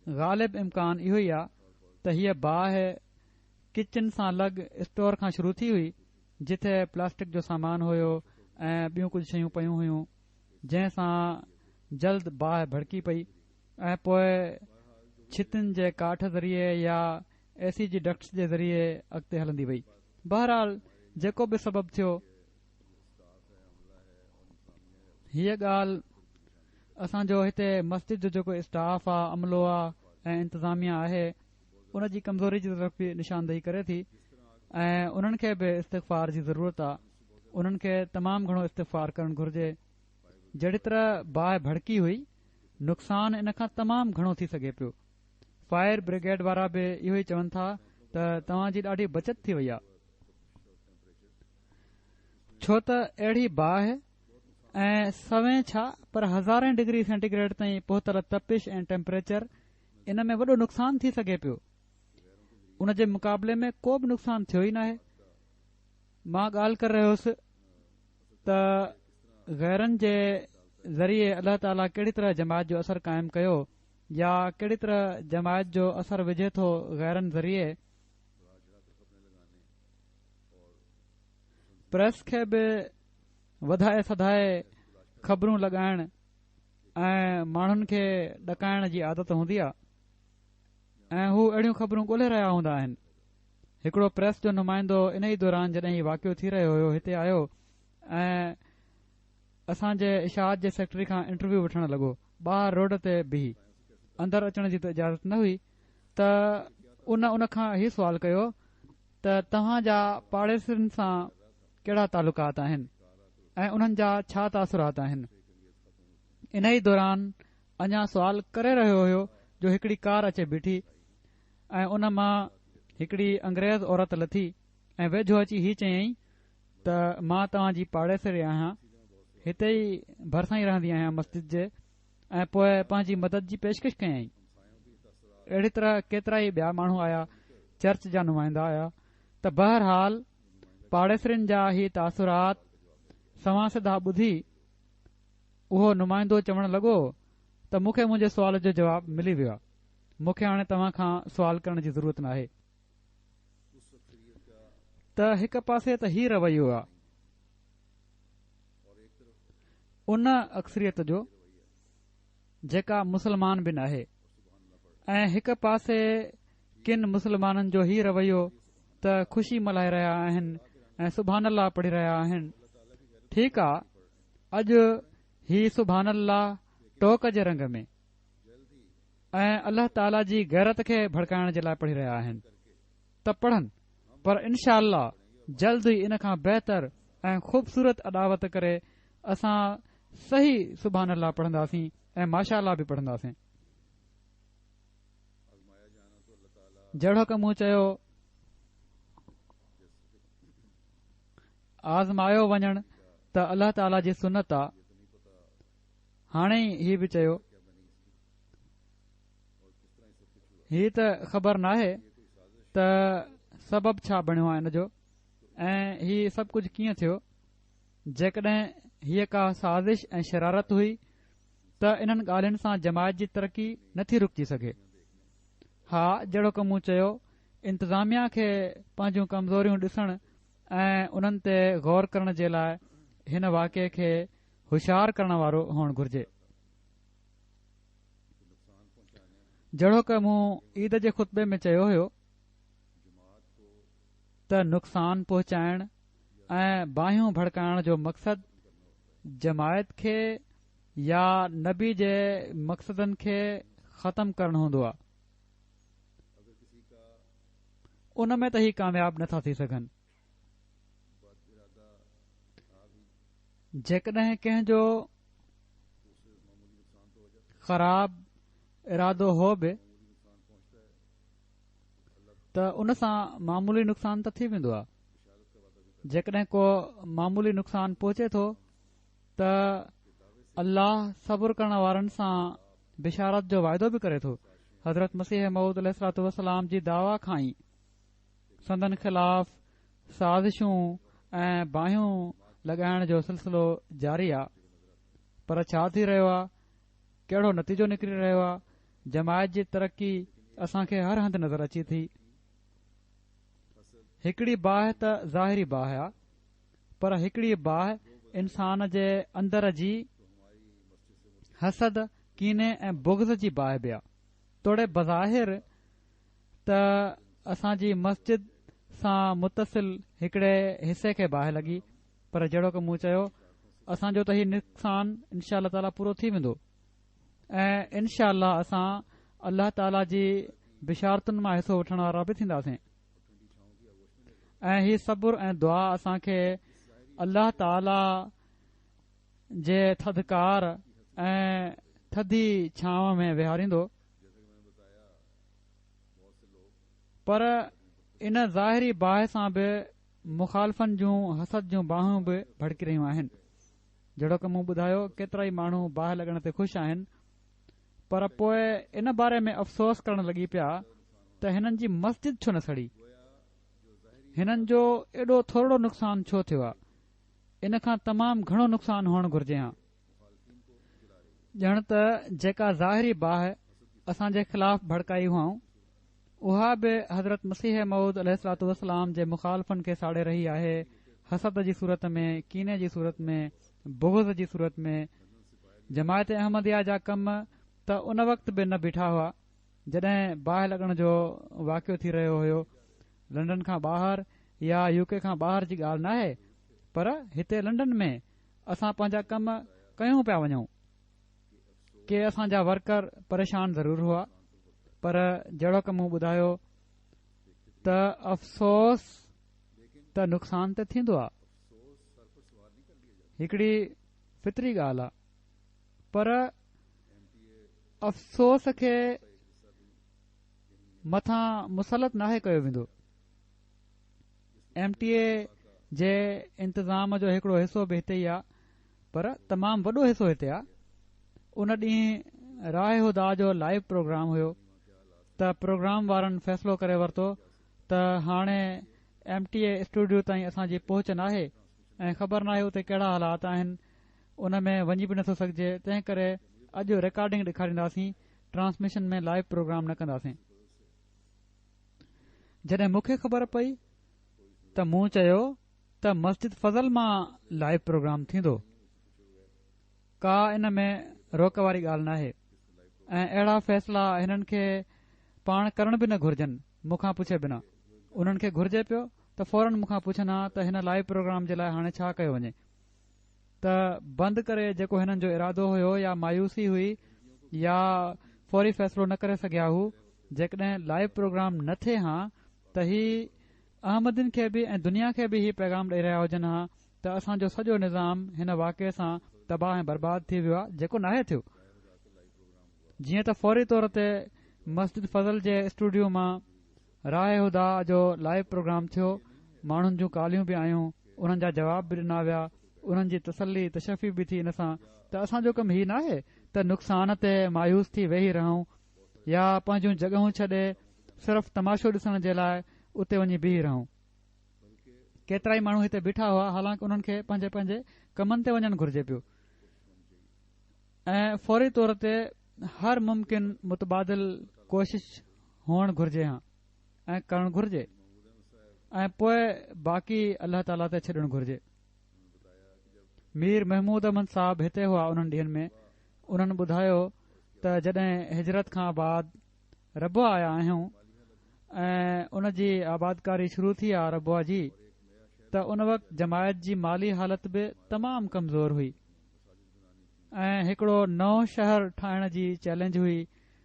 Speaker 2: ग़ालिब इम्कान इहो ई आहे त हीअ बाहि किचन सां लॻ स्टोर खां शुरू थी हुई, जिथे प्लास्टिक जो सामान हुयो ऐं ॿियूं कुझु शयूं पयूं हुयूं, जंहिं सां जल्द बाहि भड़की पई ऐं पोइ छितिन जे काठ ज़रिए या एसी जी डक्ट्स जे ज़रिए अॻिते हलंदी वई। बहरहाल जेको बि सबबु थियो, हीअ ॻाल्हि असांजो हिते मस्जिद जो जेको स्टाफ आहे, अमलो आहे ऐं इंतिज़ामिया आहे, उन जी कमज़ोरी जी तरफ़ बि निशानदेही करे थी ऐं उन्हनि खे बि इस्तिग़फ़ार जी ज़रूरत आहे। उन्हनि खे तमामु घणो इस्तिग़फ़ार करणु घुर्जे। जहिड़ी तरह बाहि भड़की हुई, नुक़सान इन खां तमामु घणो थी सघे पियो। फायर ब्रिगेड वारा बि इहो ई चवनि था त तव्हांजी ॾाढी बचत थी वई आहे, छो त अहिड़ी बाहि ऐं सवें छा पर 1000 डिग्री सेंटीग्रेड ताईं पहुतल तपिश ऐं टेम्परेचर, इन में वॾो नुक़सान थी सघे पियो। उन जे मुक़ाबले में को बि नुक़सान थियो ई नाहे। मां ॻाल्हि करे रहियो हुयुसि त गैरनि जे ज़रिए अल्लाह ताला कहिड़ी तरह जमायत जो असरु क़ाइमु कयो या कहिड़ी तरह जमायत जो असरु विझे थो गैरनि ज़रिए। प्रेस खे बि वधाए सधाए ख़बरूं लॻाइण ऐं माण्हुनि खे ॾकाइण जी आदत हूंदी आहे ऐं हू अहिड़ियूं ख़बरूं ॻोल्हे रहिया हूंदा आहिनि। हिकिड़ो प्रेस जो नुमाइंदो इन ई दौरान जॾहिं हीउ वाक़ियो थी रहियो हुयो हिते आयो ऐं असांजे इशाद जे सेक्रेटरी खां इंटरव्यू वठण लॻो। ॿाहिरि रोड ते बीह, अंदरि अचण जी त इजाज़त न हुई। त उन खां हीउ सुवाल कयो त तव्हां जा पाड़ेसियुनि सां कहिड़ा तालुकात आहिनि ऐं उन्हनि जा छा तासुरात आहिनि। इन ई दौरान अञा सुवाल करे रहियो हुयो जो हिकिड़ी कार अचे बीठी ऐं उन मां हिकिड़ी अंग्रेज़ औरत लथी ऐं वेझो अची हीउ चयईं त मां तव्हांजी पाड़ेसरी आहियां, हिते ई भरिसां ई रहंदी आहियां मस्जिद जे, ऐं पोइ पंहिंजी मदद जी पेशकश कयईं। अहिड़ी तरह केतिरा ई ॿिया माण्हू आया, चर्च जा नुमाइंदा आया। त बहरहाल पाड़ेसरियुनि जा ही तासुरात सवां सिधा ॿुधी उहो नुमाइंदो चवणु लॻो त मूंखे मुंहिंजे सुवाल जो जवाबु मिली वियो आहे, मूंखे हाणे तव्हां खां सुवाल करण जी ज़रूरत न आहे। त हिकु पासे त ही रवैयो आहे उन अक्सरियत जो जेका मुसलमान बि न आहे, ऐं हिकु पासे किन मुसलमाननि जो ही रवैयो त ख़ुशी मल्हाए रहिया आहिनि ऐं सुभान अल्लाह पढ़ी रहिया आहिनि। ठीकु आहे, अॼु ही सुभान अल्लाह टोक जे रंग में ऐं अल्लाह ताला जी गैरत खे भड़काइण जे लाइ पढ़ी रहिया आहिनि त पढ़नि, पर इनशा अल्लाह जल्द ई इन खां बहितर ऐं ख़ूबसूरत अदावत करे असां सही सुभान अल्लाह पढ़ंदासीं ऐं माशा अल्लाह बि पढ़ंदासीं। जहिड़ो क मूं चयो, आज़मायो वञण त अल्लाह ताला जी सुनत आहे। हाणे ही बि चयो, ही त ख़बर नाहे त सबबु छा बणियो आहे इन जो ऐं ही सभु कुझु कीअं थियो। जेकॾहिं हीअ का साज़िश ऐं शरारत हुई त इन्हनि ॻाल्हियुनि सां जमायत जी तरक़ी नथी रुकजी सघे। हा, जहिड़ो क मूं चयो, इंतिज़ामिया खे पंहिंजूं कमज़ोरियूं ॾिसण ऐं उन्हनि ते गौर करण जे लाइ हिन वाक़िए खे होशियार करण वारो हुअणु घुर्जे। जहिड़ो क मूं ईद जे ख़ुतबे में चयो हुयो त नुक़सान पहुचाइण ऐं बाहियूं भड़काइण जो मक़सदु जमायत खे या नबी जे मक़सदनि खे ख़तमु करणु हूंदो आहे। उन में त ही कामयाब नथा थी सघनि। जेकॾहिं कंहिंजो ख़राब इरादो हो बि त उन सां मामूली नुक़सान त थी वेंदो आहे। जेकॾहिं को मामूली नुक़सान पहुचे थो त अल्लाह सब्र करण वारनि सां बिशारत जो वाइदो बि करे थो। हज़रत मसीह मऊद अलैहिस्सलातु वस्सलाम जी दावा खां ई संदन ख़िलाफ़ साज़िशूं ऐं बाहियूं लॻाइण जो सिलसिलो जारी आहे। पर छा थी रहियो आहे, कहिड़ो नतीजो निकिरी रहियो आहे। जमायत जी तरक़ी असांखे हर हंधि नज़र अचे थी। हिकिड़ी बाहि त ज़ाहिरी बाहि आहे, पर हिकिड़ी बाहि इंसान जे अंदर जी हसद, कीने ऐं बुग़्ज़ जी बाहि बि आहे। तोड़े बज़ाहिर त असांजी मस्जिद सां मुतसिल हिकिड़े हिसे खे बाहि लॻी, पर जहिड़ो की मूं चयो, असांजो त हीउ नुक़सान इनशा अल्लाह ताला पूरो थी वेंदो ऐं इनशा अल्लाह असां अल्लाह ताला जी बिशारतुनि मां हिसो वठण वारा बि थींदासीं। ऐं हीउ सबुर ऐं दुआ असांखे अल्लाह ताला जे थधिकार ऐं थधी छांव में विहारींदो। पर इन ज़ाहिरी बाहि सां बि मुखालफ़नि जूं हसद जूं बाहूं बि भड़की रहियूं आहिनि। जहिड़ो की मूं ॿुधायो, केतिरा ई माण्हू बाहि लॻण ते ख़ुशि आहिनि, पर पोइ इन बारे में अफ़सोस करण लॻी पिया त हिननि जी मस्जिद छो न सड़ी, हिननि जो एॾो थोरो नुक़सान छो थियो आहे। इन खां तमामु घणो नुक़सान हुअणु घुर्जे हा। ॼण त जेका ज़ाहिरी बाहि असांजे ख़िलाफ़ भड़काई हुआ, उहा बि हज़रत मसीह मऊद अलैहिस्सलातु वस्सलाम जे मुखालफ़नि खे साड़े रही आहे, हसद जी सूरत में, कीने जी सूरत में, बुग़्ज़ जी सूरत में जमायत अहमदिया जा कम त उन वक़्त बि न बीठा हुआ जॾहिं बाहि लॻण जो वाक़ियो थी रहियो हुयो। लंडन खां ॿाहिरि या यूके खां ॿाहिरि जी ॻाल्हि नाहे, पर हिते लंडन में असां पंहिंजा कम कयूं पिया वञूं। के असांजा वर्कर परेशान ज़रूर हुआ, पर जहिड़ो क मूं ॿुधायो त अफ़सोस त नुक़सान त थींदो आहे, हिकड़ी फितरी ॻाल्हि आहे, पर अफ़सोस खे मथां मुसलत नाहे कयो वेंदो। MTA जे इंतज़ाम जो हिकड़ो हिसो बि हिते ई आहे, पर तमामु वॾो हिसो हिते आहे। उन ॾींहुं राह हुदा जो लाइव प्रोग्राम हुयो त प्रोग्राम वारनि फ़ैसिलो करे वरितो त हाणे MTA स्टूडियो ताईं असांजी पहुच नाहे ऐं ख़बर नाहे उते कहिड़ा हालात आहिनि, उन में वञी बि नथो सघिजे। तंहिं करे अॼु रिकॉर्डिंग ॾेखारींदासीं, ट्रांसमिशन में लाइव प्रोग्राम न कंदासीं। जॾहिं मूंखे ख़बर पई त मूं चयो त मस्जिद फज़ल मां लाइव प्रोग्राम थींदो, का इन में रोक वारी ॻाल्हि नाहे ऐं अहिड़ा फ़ैसिला हिननि खे पाण करण बि न घुर्जनि मूंखां पुछे बिना। उन्हनि खे घुर्जे पियो त फौरन मूंखां पुछनि हा त हिन लाइव प्रोग्राम जे लाइ हाणे छा कयो वञे। त बंदि करे जेको हिननि जो इरादो हुयो या मायूसी हुई या फौरी फ़ैसिलो न करे सघिया हू, जेकॾहिं लाइव प्रोग्राम न थिए हा त ही अहमदिन खे बि ऐं दुनिया खे बि ही पैगाम ॾेई रहिया हुजनि हा त असांजो सॼो निज़ाम हिन वाक़े सां तबाह ऐं बर्बाद थी वियो आहे, जेको नाहे थियो। जीअं त फौरी तौर ते मस्जिद फज़ल जे स्टूडियो मां राह हुदा जो लाइव प्रोग्राम थियो, माण्हुनि जूं कालियूं बि आयूं, उन्हनि जा जवाब बि ॾिना विया, उन्हनि जी तसली तशफ़ी बि थी इन सां त असांजो कमु ही नाहे त नुक़सान ते मायूस थी वेही रहूं या पंहिंजूं जॻहियूं छॾे सिर्फ़ तमाशो ॾिसण जे लाइ उते वञी बीही रहूं। केतिरा ई माण्हू हिते बीठा हुआ, हालांकि उन्हनि खे पंहिंजे पंहिंजे कमनि ते वञणु घुर्जे पियो ऐं फौरी तौर ते हर मुमकिन मुतबादिल कोशिश हुअणु घुर्जे हा ऐं करणु घुर्जे ऐं पोइ बाक़ी अल्लाह ताला ते छॾणु घुर्जे। मीर महमूद अहमद साहब हिते हुआ उन्हनि ॾींहनि में। उन्हनि ॿुधायो त जॾहिं हिजरत खां बाद रबुआ आया आहियूं ऐं उन जी आबादकारी शुरू थी आहे रबुआ जी, त उन वक़्तु जमायत जी माली हालत बि तमामु कमज़ोर हुई ऐं हिकड़ो नओं शहर ठाहिण जी चैलेंज हुई।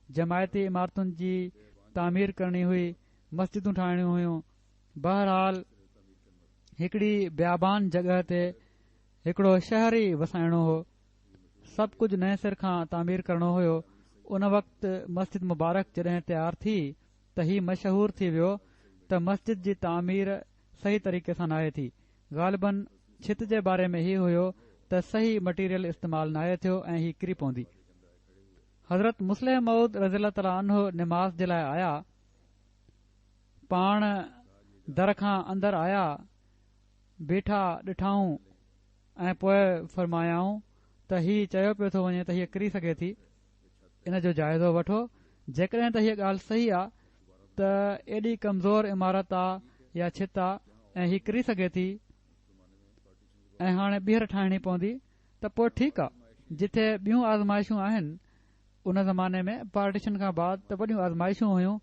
Speaker 2: जमायती इमारतुनि जी तामीर करणी हुई, मस्जिदूं ठाहिणियूं हुयूं। बहरहाल हिकड़ी बियाबान जॻह ते हिकड़ो शहर ई वसाइणो हो, सभु कुझु नए सिर खां तामीर करणो हुयो। उन वक़्तु मस्जिद मुबारक जॾहिं तयार थी त ही मशहूर थी वियो त मस्जिद जी तामीर सही तरीक़े सां नाहे थी। ग़ालिबन छित जे बारे में ही हुयो त सही मटीरियल इस्तेमाल नाहे थियो ऐं ही किरी पवंदी। हज़रत मुस्लिम मऊद रज़ियल्लाहु तआला अन्हु निमाज़ जे लाइ आया, पाण दर खां अंदर आया, बीठा ॾिठाऊं ऐं पोइ फरमायाऊं त ही चयो पियो थो वञे त हीअ किरी सघे थी, इन जो जाइज़ो वठो। जेकॾहिं त हीअ ॻाल्हि सही आहे त एॾी कमज़ोर इमारत आहे या छित आहे ऐं ही किरी सघे थी ऐं हाणे ॿीहर ठाहिणी पवंदी, त पोइ ठीकु आहे। जिथे ॿियूं आज़माइशूं आहिनि, उन ज़माने में पार्टीशन खां बाद त वॾियूं आज़माइशूं हुयूं,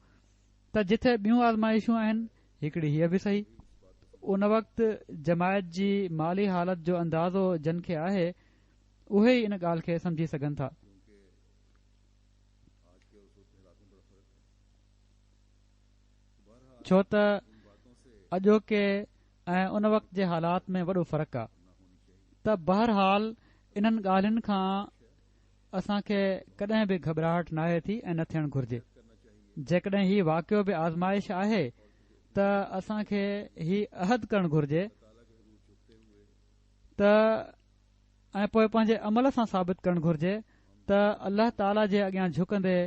Speaker 2: त जिथे ॿियूं आज़माइशूं आहिनि हिकड़ी हीअ बि सही। उन वक़्तु जमायत जी माली हालत जो अंदाज़ो जन खे आहे, उहे ई इन ॻाल्हि खे समझी सघनि था। छो त अॼोके ऐं उन वक़्त जे हालात में वॾो फ़र्क़ु आहे। त बहरहाल इन्हनि ॻाल्हियुनि खां असांखे कॾहिं बि घबराहट नाहे थी ऐं न थियणु घुर्जे। जेकॾहिं ही वाक़ियो बि आज़माइश आहे त असांखे ही अहद करणु घुर्जे त ऐं पोइ पंहिंजे अमल सां साबित करणु घुर्जे त अल्लाह ताला जे अॻियां झुकंदे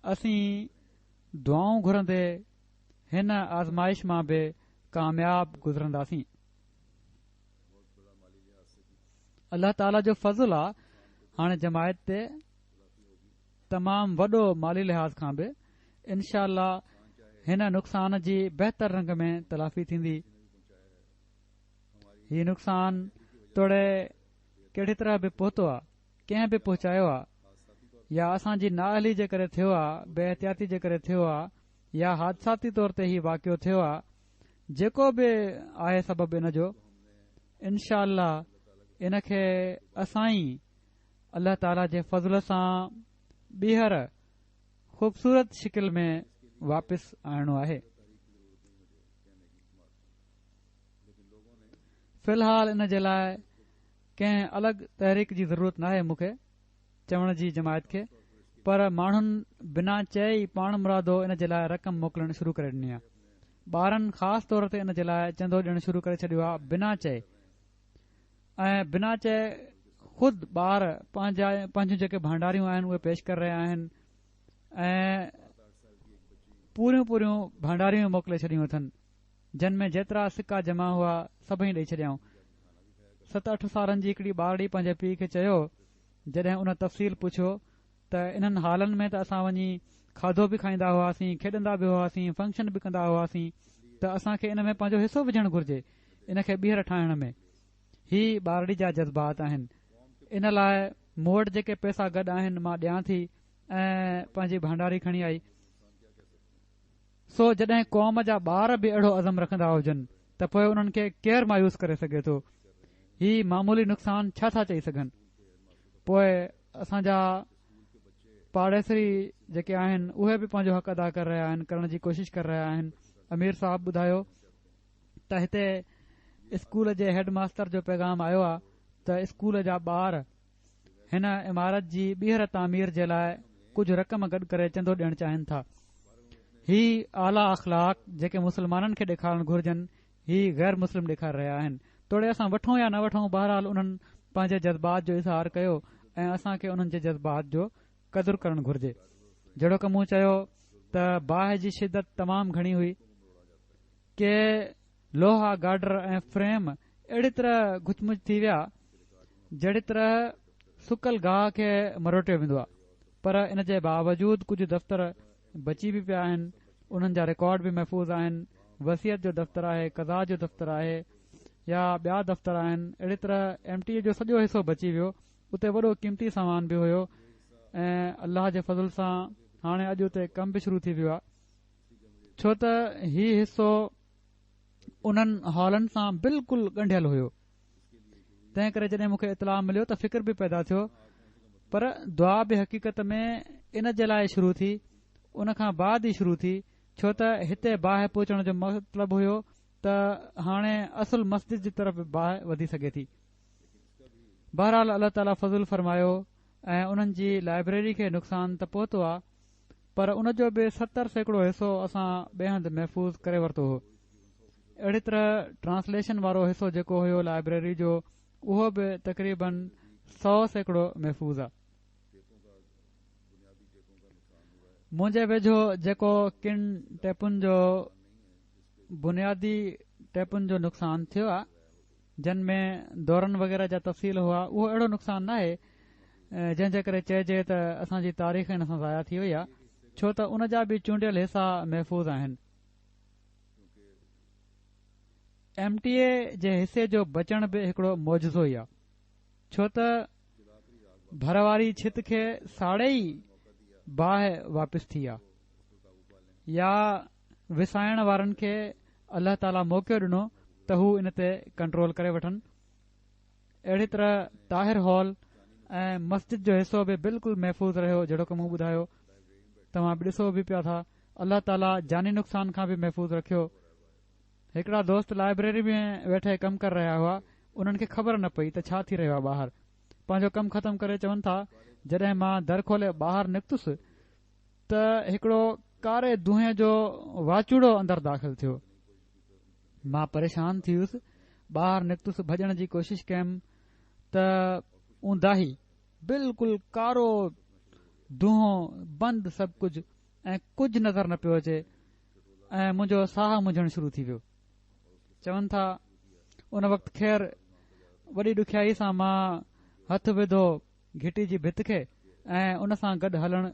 Speaker 2: असीं दुआऊं घुरंदे हिन आज़माइश मां बि कामयाब गुज़रंदासीं। अल्लाह ताला जो फज़ल आहे हाणे जमायत ते तमामु वॾो माली लिहाज़ खां बि इनशा अल्लाह हिन नुक़सान जी बहितर रंग में तलाफ़ी थींदी। हीउ नुक़सान तोड़े कहिड़ी तरह बि पहुतो आहे कंहिं बि पहुचायो आहे या असांजी नाअहली जे करे थियो आहे, बेहतियाती जे करे थियो आहे या हादसाती तौर ते ही वाक़ियो थियो आहे, जेको बि आहे सबबु इन जो, इनशा अल्लाह इन खे असां ई अल्लाह ताला जे फज़ल सां ॿीहर ख़ूबसूरत शिकिल में वापसि आणणो आहे। फ़िलहाल इन जे लाइ कंहिं अलॻि तहरीक जी ज़रूरत नाहे मूंखे चवण जी जमायत खे, पर माण्हुनि बिना चए ई पाण मुरादो इन जे लाइ रक़म मोकिलण शुरू करे ॾिनी आहे। ॿारनि ख़ासि तौर ते इन जे लाइ चंदो ॾियणु शुरू करे छॾियो आहे बिना चए, ऐं बिना चए ख़ुदि ॿार पंहिंजूं जेके भंडारियूं आहिनि उहे पेश करे रहिया आहिनि ऐं पूरियूं भंडारियूं मोकिले छॾियूं अथनि, जिन में जेतिरा सिका जमा हुआ सभई ॾेई छॾियाऊं। 7-8 सालनि जी हिकड़ी ॿारड़ी पंहिंजे पीउ खे चयो, जॾहिं उन तफ़सील पुछियो त इन्हनि हालनि में त असां वञी खाधो बि खाईंदा हुआसीं, खेॾंदा बि हुआसीं, फंक्शन बि कंदा हुआसीं, त असांखे इन में पंहिंजो हिसो विझणु घुर्जे इन खे ॿीहर ठाहिण में। ही ॿारड़ी जा जज़्बात आहिनि। इन लाइ मूं वटि जेके पैसा गॾु आहिनि मां ॾियां थी ऐं पंहिंजी भंडारी खणी आई। सो जॾहिं क़ौम जा ॿार बि अहिड़ो अज़म रखंदा हुजनि त पोइ उन्हनि खे केरु मायूस करे सघे थो। ही मामूली नुक़सान छा था चई सघनि। पोइ असांजा पाड़ेसरी जेके आहिनि उहे बि पंहिंजो हक़ अदा करे रहिया आहिनि, करण जी कोशिश करे रहिया आहिनि। अमीर साहब ॿुधायो त हिते स्कूल जे हेड मास्टर जो पैगाम आयो आहे त स्कूल जा ॿार हिन इमारत जी ॿीहर तामीर जे लाइ कुझु रक़म गॾु करे चंदो ॾियणु चाहिनि था। ही आला अख़लाक जेके मुस्लमाननि खे ॾेखारणु घुर्जनि, ही गैर मुस्लिम ॾेखारे रहिया आहिनि। तोड़े असां वठूं या न वठूं, बहरहाल उन्हनि पंहिंजे जज़्बात जो इज़हार कयो ऐं असां खे उन्हनि जे जज़्बात जो क़दुरु करणु घुर्जे। जहिड़ो की मूं चयो त बाहि जी शिदत तमामु घणी हुई, के लोहा गार्डर ऐं फ्रेम अहिड़ी तरह घुचमुच थी विया जहिड़ी तरह सुकल गाह खे मरोटियो वेंदो आहे, पर इन जे बावजूद कुझु दफ़्तर बची बि पिया आहिनि, उन्हनि जा रिकॉर्ड बि महफ़ूज़ आहिनि। वसियत जो दफ़्तर आहे, कज़ा जो दफ़्तर आहे या ॿिया दफ़्तर आहिनि। अहिड़ी तरह MTA जो सॼो हिसो बची वियो, उते वॾो क़ीमती सामान बि हुयो ऐं अल्लाह जे फज़ल सां हाणे अॼु उते कमु बि शुरू थी वियो आहे, छो त ही हिसो उन्हनि हॉलनि सां बिल्कुलु ॻंढियल हुयो। तंहिं करे जॾहिं मूंखे इतलाह मिलियो त फ़िक्र बि पैदा थियो, पर दुआ बि हक़ीक़त में इन जे लाइ शुरू थी, उन खां बाद ई शुरू थी, छो त हिते बाहि पहुचण जो मतिलबु हुयो त हाणे असुल मस्जिद जी तरफ़ बाहि वधी सघे थी। बहरहाल अल्लाह ताला फज़ुल फरमायो ऐं उन्हनि जी लाइब्रेरी खे नुक़सान त पहुतो आहे, पर उन जो बि 70% हिसो असां ॿिए हंधि महफ़ूज़ करे वरितो हो। अहिड़ी तरह ट्रांसलेशन वारो हिसो जेको हुयो लाइब्रेरी जो, उहो बि तक़रीबन 100% महफ़ूज़ आहे। मुंहिंजे वेझो जेको किन टेपुनि जो बुनियादी टेपुनि जो नुक़सान थियो आहे, जिन में दौरनि वग़ैरह जा तफ़सील हुआ, उहो अहिड़ो नुक़सान नाहे जंहिंजे करे चइजे त असांजी तारीख़ हिन सां ज़ाया थी वई आहे, छो त उन जा बि चूंडियल हिसा महफ़ूज़ आहिनि। MTA जे हिसे जो बचण बि हिकिड़ो मौजज़ो ई आहे, छो त भर वारी छित खे साड़े ई बाहि वापसि थी आहे, या विसाइण वारनि खे अल्लाह ताला मौक़ो ॾिनो त हू इन ते कंट्रोल करे वठनि। अहिड़ी तरह ताहिर हॉल ऐं मस्जिद जो हिसो बि बिल्कुलु महफ़ूज़ रहियो, जहिड़ो की मूं ॿुधायो। तव्हां बि ॾिसो बि पिया था, अल्लाह ताला जानी नुक़सान खां बि महफ़ूज़ रखियो। हिकिड़ा दोस्त लाइब्रेरी में वेठे कमु करे रहिया हुआ, उन्हनि खे ख़बर न पई त छा थी रहियो आहे ॿाहिरि। पंहिंजो कमु ख़तमु करे चवनि था, जॾहिं मां दर खोले ॿाहिरि निकितुसि त हिकिड़ो कारे धुएं जो वाचूड़ो अंदरि दाख़िल थियो। मां परेशान थी वियुसि, ॿाहिरि निकितुसि, भॼण जी कोशिशि कयमि त ऊंदाही बिल्कुलु कारो धुओं बंदि सभु कुझु, ऐं कुझु नज़र न पियो अचे ऐं मुंहिंजो साहु मुंझणु शुरू थी वियो। चवनि था उन वक़्तु ख़ैर वॾी ॾुखियाई सां मां हथु विधो घिटी जी भित खे ऐं उन सां गॾु हलणु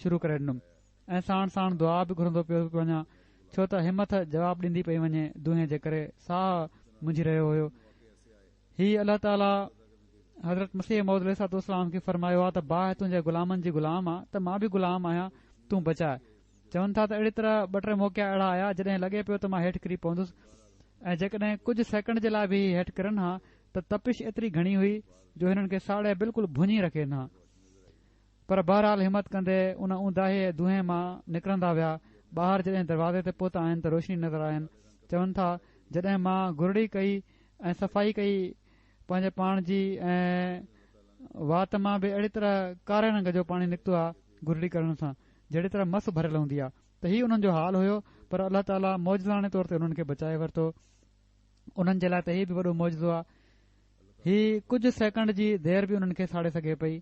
Speaker 2: शुरू करे ॾिनुमि ऐं साण साण दुआ बि घुरंदो पियो वञा, छो त हिमत जवाबु ॾींदी पई वञे, दुहे जे करे साहु मुंझी रहियो हुयो। ही अल्लाह ताला हज़रत मसीह मौद अलैहिस्सलाम खे फरमायो आहे त बाहि तुंहिंजे ग़ुलामनि जी ग़ुलाम आहे त मां बि ग़ुलाम आहियां, तूं बचाए। चवनि था त अहिड़ी तरह 2-3 मौक़ा अहिड़ा आया जॾहिं लॻे पियो त मां हेठि किरी पवंदुसि, ऐं जेकॾहिं कुझु सेकंड जे लाइ बि हेठि किरनि हा त तपिश एतिरी घणी हुई जो हिननि खे साड़े बिल्कुलु भुञी रखे हा। पर बहरहाल हिमत कंदे उन ऊंदाहे दुहे मां निकिरंदा विया। ॿाहिरि जॾहिं दरवाज़े ते पहुता आहिनि त रोशनी नज़र आहिनि। चवनि था जॾहिं मां घुरड़ी कई ऐं सफ़ाई कई पंहिंजे पाण जी, ऐं वात मां बि अहिड़ी तरह कारे रंग जो पाणी निकितो आहे घुरड़ी करण सां, जहिड़ी तरह मस भरियल हूंदी आहे। त हीउ उन्हनि जो हाल हुयो, पर अल्लाह ताला मौजज़ाने तौर ते उन्हनि खे बचाए वरितो। उन्हनि जे लाइ त हीउ बि वॾो मौजज़ो आहे। हीउ कुझु सेकंड जी देर बि उन्हनि खे साड़े सघे पई।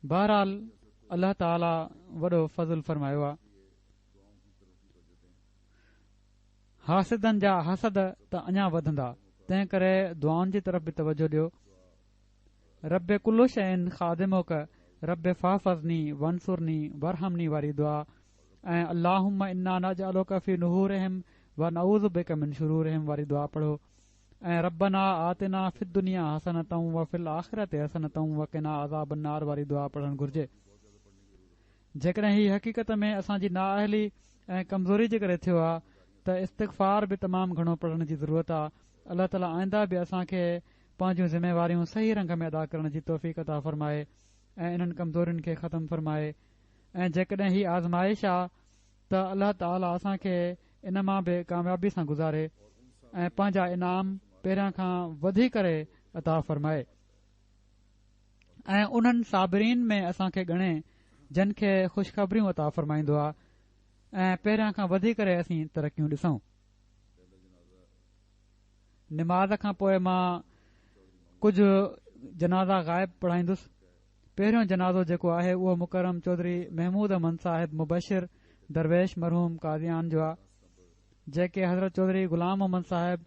Speaker 2: बहरहाल अल्लाह ताला वॾो फज़ल फरमायो आहे। हासिदनि जा हसद त अञा वधंदा, तंहिं करे दुआउनि जी तरफ़ बि तवजो ॾियो। रब कुल्लु शैइन खादिमुक रब फाफ़ज़नी वंसुरनी वरहमनी वारी दुआ, ऐं अल्लाहुम्मा इन्ना नजअलुका फी नुहूरिहिम व नऊज़ु बिका मिन शुरूरिहिम वारी दुआ पढ़ो, ऐं रब्बना आतिना फिद दुनिया हसनतम व फिल आखिरति हसनतम व क़िना अज़ाबन नार वारी दुआ पढ़णु घुर्जे। जेकॾहिं ही हक़ीक़त में असांजी नाअहली ऐं कमज़ोरी जे करे थियो आहे त इस्तिग़फ़ार बि तमामु घणो पढ़ण जी ज़रूरत आहे। अल्लाह ताला आइंदा बि असांखे पंहिंजूं ज़िम्मेवारियूं सही रंग में अदा करण जी तौफ़ीक़ अता फ़रमाए ऐं इन्हनि कमज़ोरियुनि खे ख़तमु फ़रमाए। ऐं जेकॾहिं ही आज़माइश आहे त अल्लाह ताला असांखे इन मां बि कामयाबी सां गुज़ारे ऐं पंहिंजा इनाम पहिरियां खां वधी करे अता फ़रमाए, ऐं उन्हनि साबिरीन में असांखे ॻणे जिन खे ख़ुशख़बरियूं अता फ़रमाईंदो आहे, ऐं पहिरियां खां वधी करे असीं तरक़ियूं ॾिसूं। निमाज़ खां पोइ मां कुझु जनाज़ा ग़ाइब पढ़ाईंदुसि। पहिरियों जनाज़ो जेको आहे उहो मुकरम चौधरी महमूद अहमद साहिब मुबशिर दरवेश मरहूम कादियान जो आहे, जेके हज़रत चौधरी ग़ुलाम मोहम्मद साहिब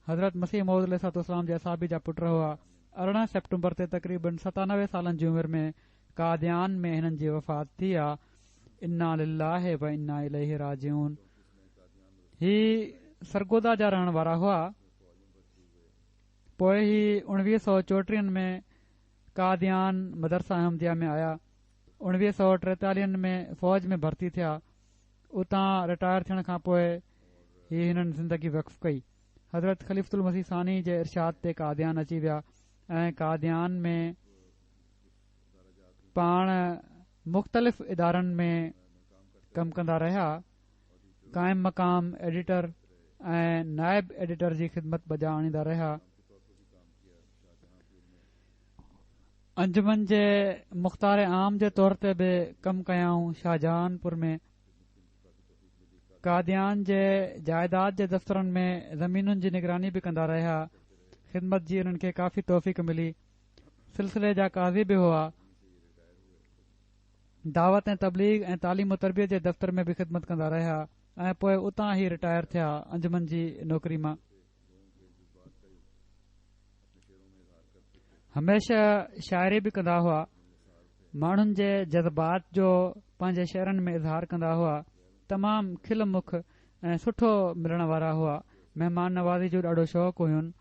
Speaker 2: हज़रत मसीह मौद अलैहिस्सलाम जे असाबी जा पुट हुआ। 18 सेप्टेम्बर ते तक़रीबन 97 सालनि जी उमिरि में कादियान में हिननि जी वफ़ात थी आहे। इन्ना लिल्लाहि व इन्ना इलैहि राजिऊन। ही सरगोदा जा रहण वारा हुआ। पोइ ही 1934 में कादियान मदरसा अहमदिया में आया। 1943 में फ़ौज में भर्ती थिया। उतां रिटायर थियण खां पोइ ही हिननि ज़िंदगी वक़फ़ कई। हज़रत ख़लीफ़ुल मसीह सानी जे इरशाद ते कादियान अची विया ऐं कादियान में पाण मुख़्तलिफ़ इदारनि में कमु कंदा रहिया। क़ाइम मक़ाम एडिटर ऐं नायब एडिटर जी ख़िदमत बजा आणींदा रहिया। अंजुमन जे मुख़्तार आम जे तौर ते बि कमु कयाऊं शाहजहानपुर में। कादियान जे जाइदाद जे दफ़्तरनि में ज़मीनुनि जी निगरानी बि कंदा रहिया। ख़िदमत जी उन्हनि खे काफ़ी तौफ़ीक़ मिली। सिलसिले जा काज़ी बि हुआ। दावत ऐं तबलीग ऐं तालीम और तरबियत जे दफ़्तर में बि ख़िदमत कंदा रहिया ऐं पोइ उतां ई रिटायर थिया अंजुमन जी नौकरी मां। हमेशह शाइरी बि कंदा हुआ। माण्हुनि जे जज़्बात जो पंहिंजे शहरनि में इज़हार कंदा हुआ। तमामु खिल मुख ऐं सुठो मिलण वारा हुआ। महिमान नवाज़ी जो ॾाढो शौक़ु हुयुनि।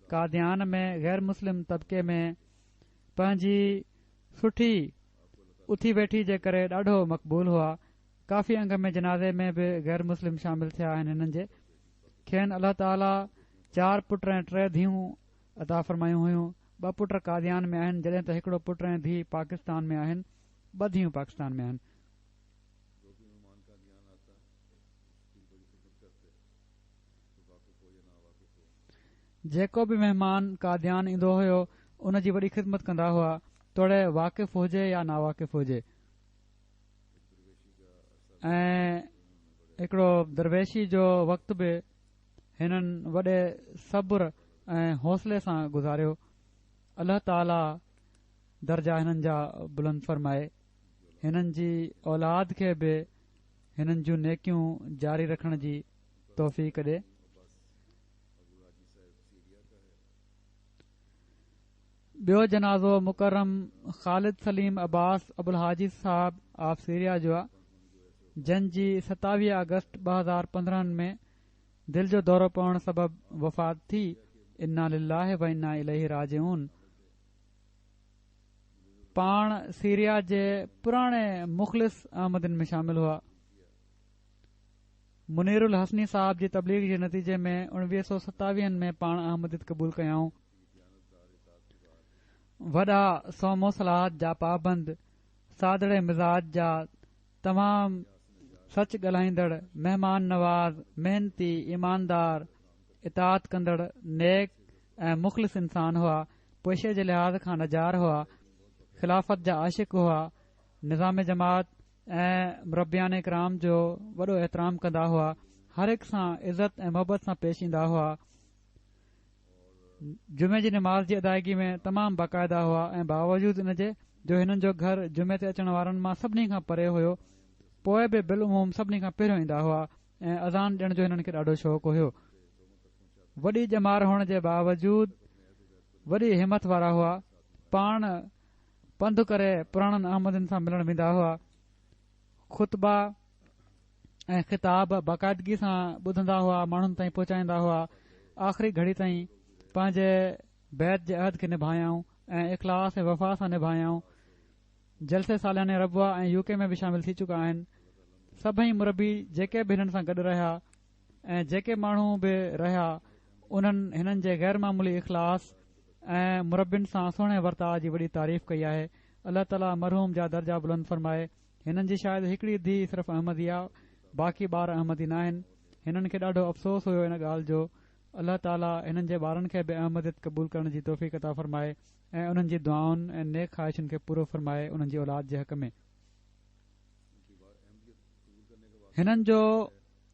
Speaker 2: कादियान में गैर मुस्लिम तबिके में पंहिंजी सुठी उथी वेठी जे करे ॾाढो मक़बूल हुआ। काफ़ी अंग में जनाज़े में बि गैर मुस्लिम शामिल थिया आहिनि। हिननि जे खेनि अल्लाह ताला 4 पुट ऐं 3 धीअरूं अता फ़रमायूं हुयूं। 2 पुट कादियान में आहिनि, जॾहिं त हिकिड़ो पुट ऐं धीउ पाकिस्तान में आहिनि। 2 धीअरूं पाकिस्तान में आहिनि। जेको बि महिमान कादियान ईंदो हुयो उन जी वॾी ख़िदमत कंदा हुआ, तोड़े वाक़िफ़ हुजे या नावाक़िफ़ हुजे। ऐं हिकिड़ो दरवेशी जो वक़्तु बि हिननि वॾे सब्र ऐं हौसले सां गुज़ारियो। अल्लाह ताला दर्जा हिननि जा बुलंद फ़रमाए। हिननि जी औलाद खे बि हिननि जूं नेकियूं जारी रखण जी तौफ़ीक़ ॾे। ॿियो जनाज़ो मुकरम ख़ालिद सलीम अब्बास अबुल हाजी साहब ऑफ सीरिया जो आहे, जंहिं जी 27 अगस्त 2015 में दिल जो दौरो पवण सबबि वफ़ात थी। इन्ना लिल्लाहि व इन्ना इलैहि राजिऊन। पाण सीरिया जे पुराणे मुख़लिस अहमदिन में शामिल हुआ। मुनीरुल हसनी साहब जी तबलीग जे नतीजे में 1927 में पाण अहमदियत क़बूल कयाऊं। वॾा सोमो सलाहत जा पाबंद, सादड़े मिज़ाज जा, तमाम सच ॻाल्हाईंदड़, महिमान नवाज़, मेहनती, ईमानदार, इताअत कंदड़, नेक ऐं मुख़लिस इंसान हुआ। पेशे जे लिहाज़ खां नजार हुआ। ख़िलाफ़त जा आशिक़ हुआ। निज़ाम जमात ऐं मुरबियान इकराम जो वॾो एतिराम कंदा हुआ। हर हिक सां इज़त ऐं मोहबत सां पेश ईंदा हुआ। जुमे जी नमाज़ जी अदायगी में तमाम बाक़ायदा हुआ ऐं बावजूद इन जे जो हिननि जो घर जुमे ते अचण वारनि मां सभिनी खां परे हुयो, पोइ बि बिलउमूम सभिनी खां पहिरियों ईंदा हुआ ऐं अज़ान ॾियण जो हिननि खे ॾाढो शौक़ु हुयो। वॾी ॼमार हुअण जे बावजूद वॾी हिमत वारा हुआ। पाण पंधु करे पुराणनि अहमदनि सां मिलण वेंदा हुआ। ख़ुतबा ऐं ख़िताब बाक़ायदगी सां ॿुधंदा हुआ, माण्हुनि ताईं पहुचाईंदा हुआ। आख़िरी घड़ी ताईं पंहिंजे बैत जे अहद खे निभायाऊं ऐं इख़लास ऐं वफ़ा सां निभायाऊं। जलसे सालियाने रबुआ ऐं यूके में बि शामिल थी चुका आहिनि। सभई मुरबी जेके बि हिननि सां गॾु रहिया ऐं जेके माण्हू बि रहिया, उन्हनि हिननि जे गैर मामूली इख़लास ऐं मुरबियुनि सां सुहिणे वर्ताव जी वॾी तारीफ़ कई आहे। अल्लाह ताला मरहूम जा दर्जा बुलंद फरमाए। हिननि जी शायदि हिकड़ी धीउ सिर्फ़ अहमदी आहे, बाक़ी ॿार अहमदी न आहिनि। हिननि खे ॾाढो अफ़सोस हुयो इन ॻाल्हि जो। अल्लाह ताला हिननि जे ॿारनि खे बि अहमदियत क़बूल करण जी तौफ़ीक़ अता फरमाए ऐं उन्हनि जी दुआउनि ऐं नेक ख़्वाहिशुनि खे पूरो फरमाए उन्हनि जी औलाद जे हक़ में। हिननि जो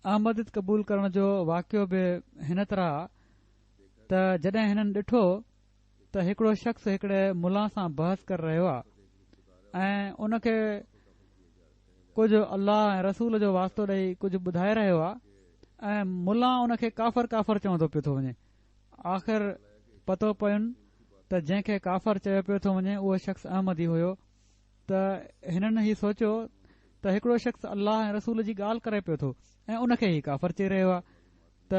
Speaker 2: अहमदियत क़बूल करण जो वाक़ियो बि हिन तरह त जॾहिं हिननि ॾिठो त हिकड़ो शख़्स हिकड़े मुला सां बहस करे रहियो आहे ऐं उनखे कुझु अल्लाह ऐं रसूल जो वास्तो ॾेई कुझु ॿुधाए रहियो आहे ऐं मुला उनखे काफ़र काफ़र चवंदो पियो थो वञे। आख़िर पतो पयुनि त जंहिंखे काफ़र चयो पियो थो वञे उहो शख़्स अहमदी हुयो। त हिननि ही सोचियो त हिकड़ो शख़्स अल्लाह ऐं रसूल जी ॻाल्हि करे पियो थो ऐं उनखे ई काफ़र चई रहियो आहे। त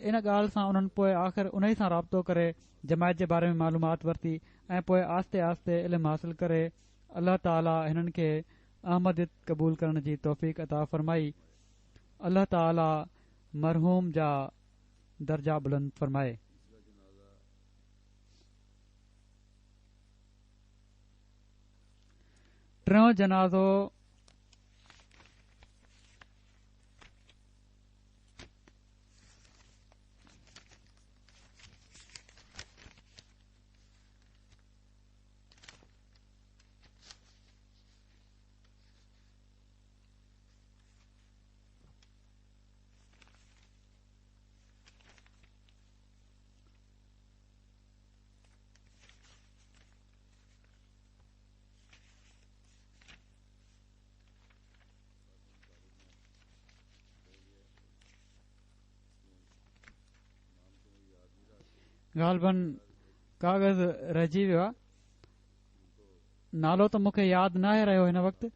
Speaker 2: इन ॻाल्हि सां उन्हनि पोइ आख़िर उन ई सां राब्तो करे जमायत जे बारे में मालूमात वरिती ऐं पोइ आस्ते आस्ते इल्मु हासिल करे अल्लाह ताला हिननि खे अहमदियत क़बूल करण जी तौफ़ीक़ अता फरमाई। अल्लाह ताला मरहूम जा दर्जा बुलंद फरमाए। टियों जनाज़ो ग़ालिबन काग़ज़ रहिजी वियो आहे। नालो त मूंखे यादि न आहे रहियो हिन वक़्तु,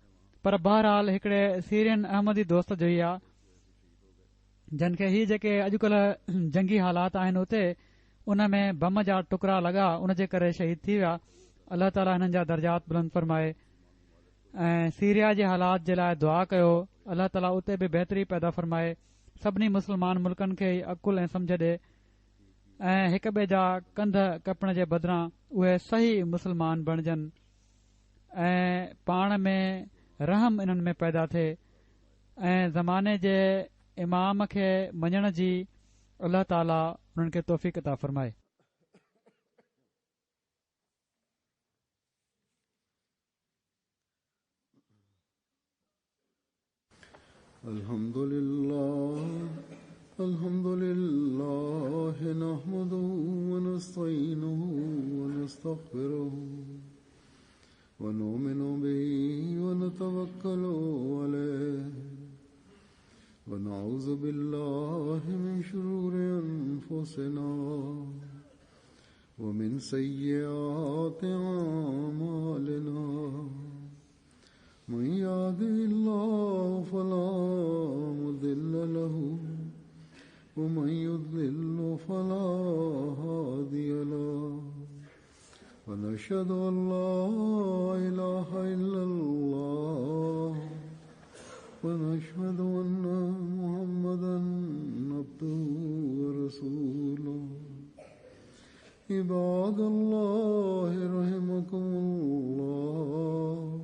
Speaker 2: पर बहरहाल हिकड़े सीरियन अहमदी दोस्त जो ई आहे जिन खे ही जेके अॼुकल्ह जंगी हालात आहिनि उते उन में बम जा टुकड़ा लॻा, उन जे करे शहीद थी विया। अल्लाह ताला हिननि जा दर्जात बुलंद फरमाए ऐं सीरिया जे हालात जे लाइ दुआ कयो। अल्लाह ताला उते बि बहितरी पैदा फरमाए। सभिनी मुस्लमान मुल्कनि खे अकुल ऐं समझ ॾे ऐं हिक ॿिए जा कंध कपण जे बदिरां उहे सही मुस्लमान बणजनि ऐं पाण में रहम इन्हनि में पैदा थिए ऐं ज़माने जे इमाम खे मञण जी अल्लाह ताला उन्हनि खे तौफ़ीक़ अता फरमाए।
Speaker 1: अल्हम्दुलिल्लाह नहमदुहु व नस्तईनुहु व नस्तगफिरुहु व नुमिनु बिही व नतवक्कलु अलैहि व नऊज़ु बिल्लाहि मिन शुरूरि अनफुसिना व मिन सय्यिआति अअमालिना मन यहदिहिल्लाहु फला मुदिल्ल लहु वमन युद्लिल्हु फला हादिय लहु ونشهد أن لا ونشهد أن محمدا عبده ورسوله عباد الله رحمكم الله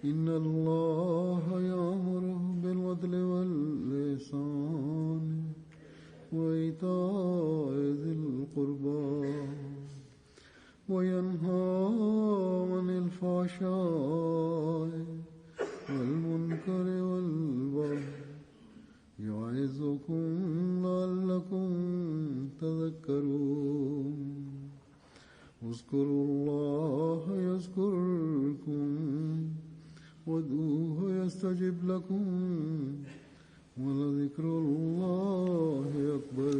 Speaker 1: إن الله يأمر بالعدل والإحسان وإيتاء ذي القربى وينهى عن الفحشاء والمنكر والبغي يعظكم لعلكم تذكرون اذكروا الله يذكركم وادعوه يستجب لكم ولذكر الله أكبر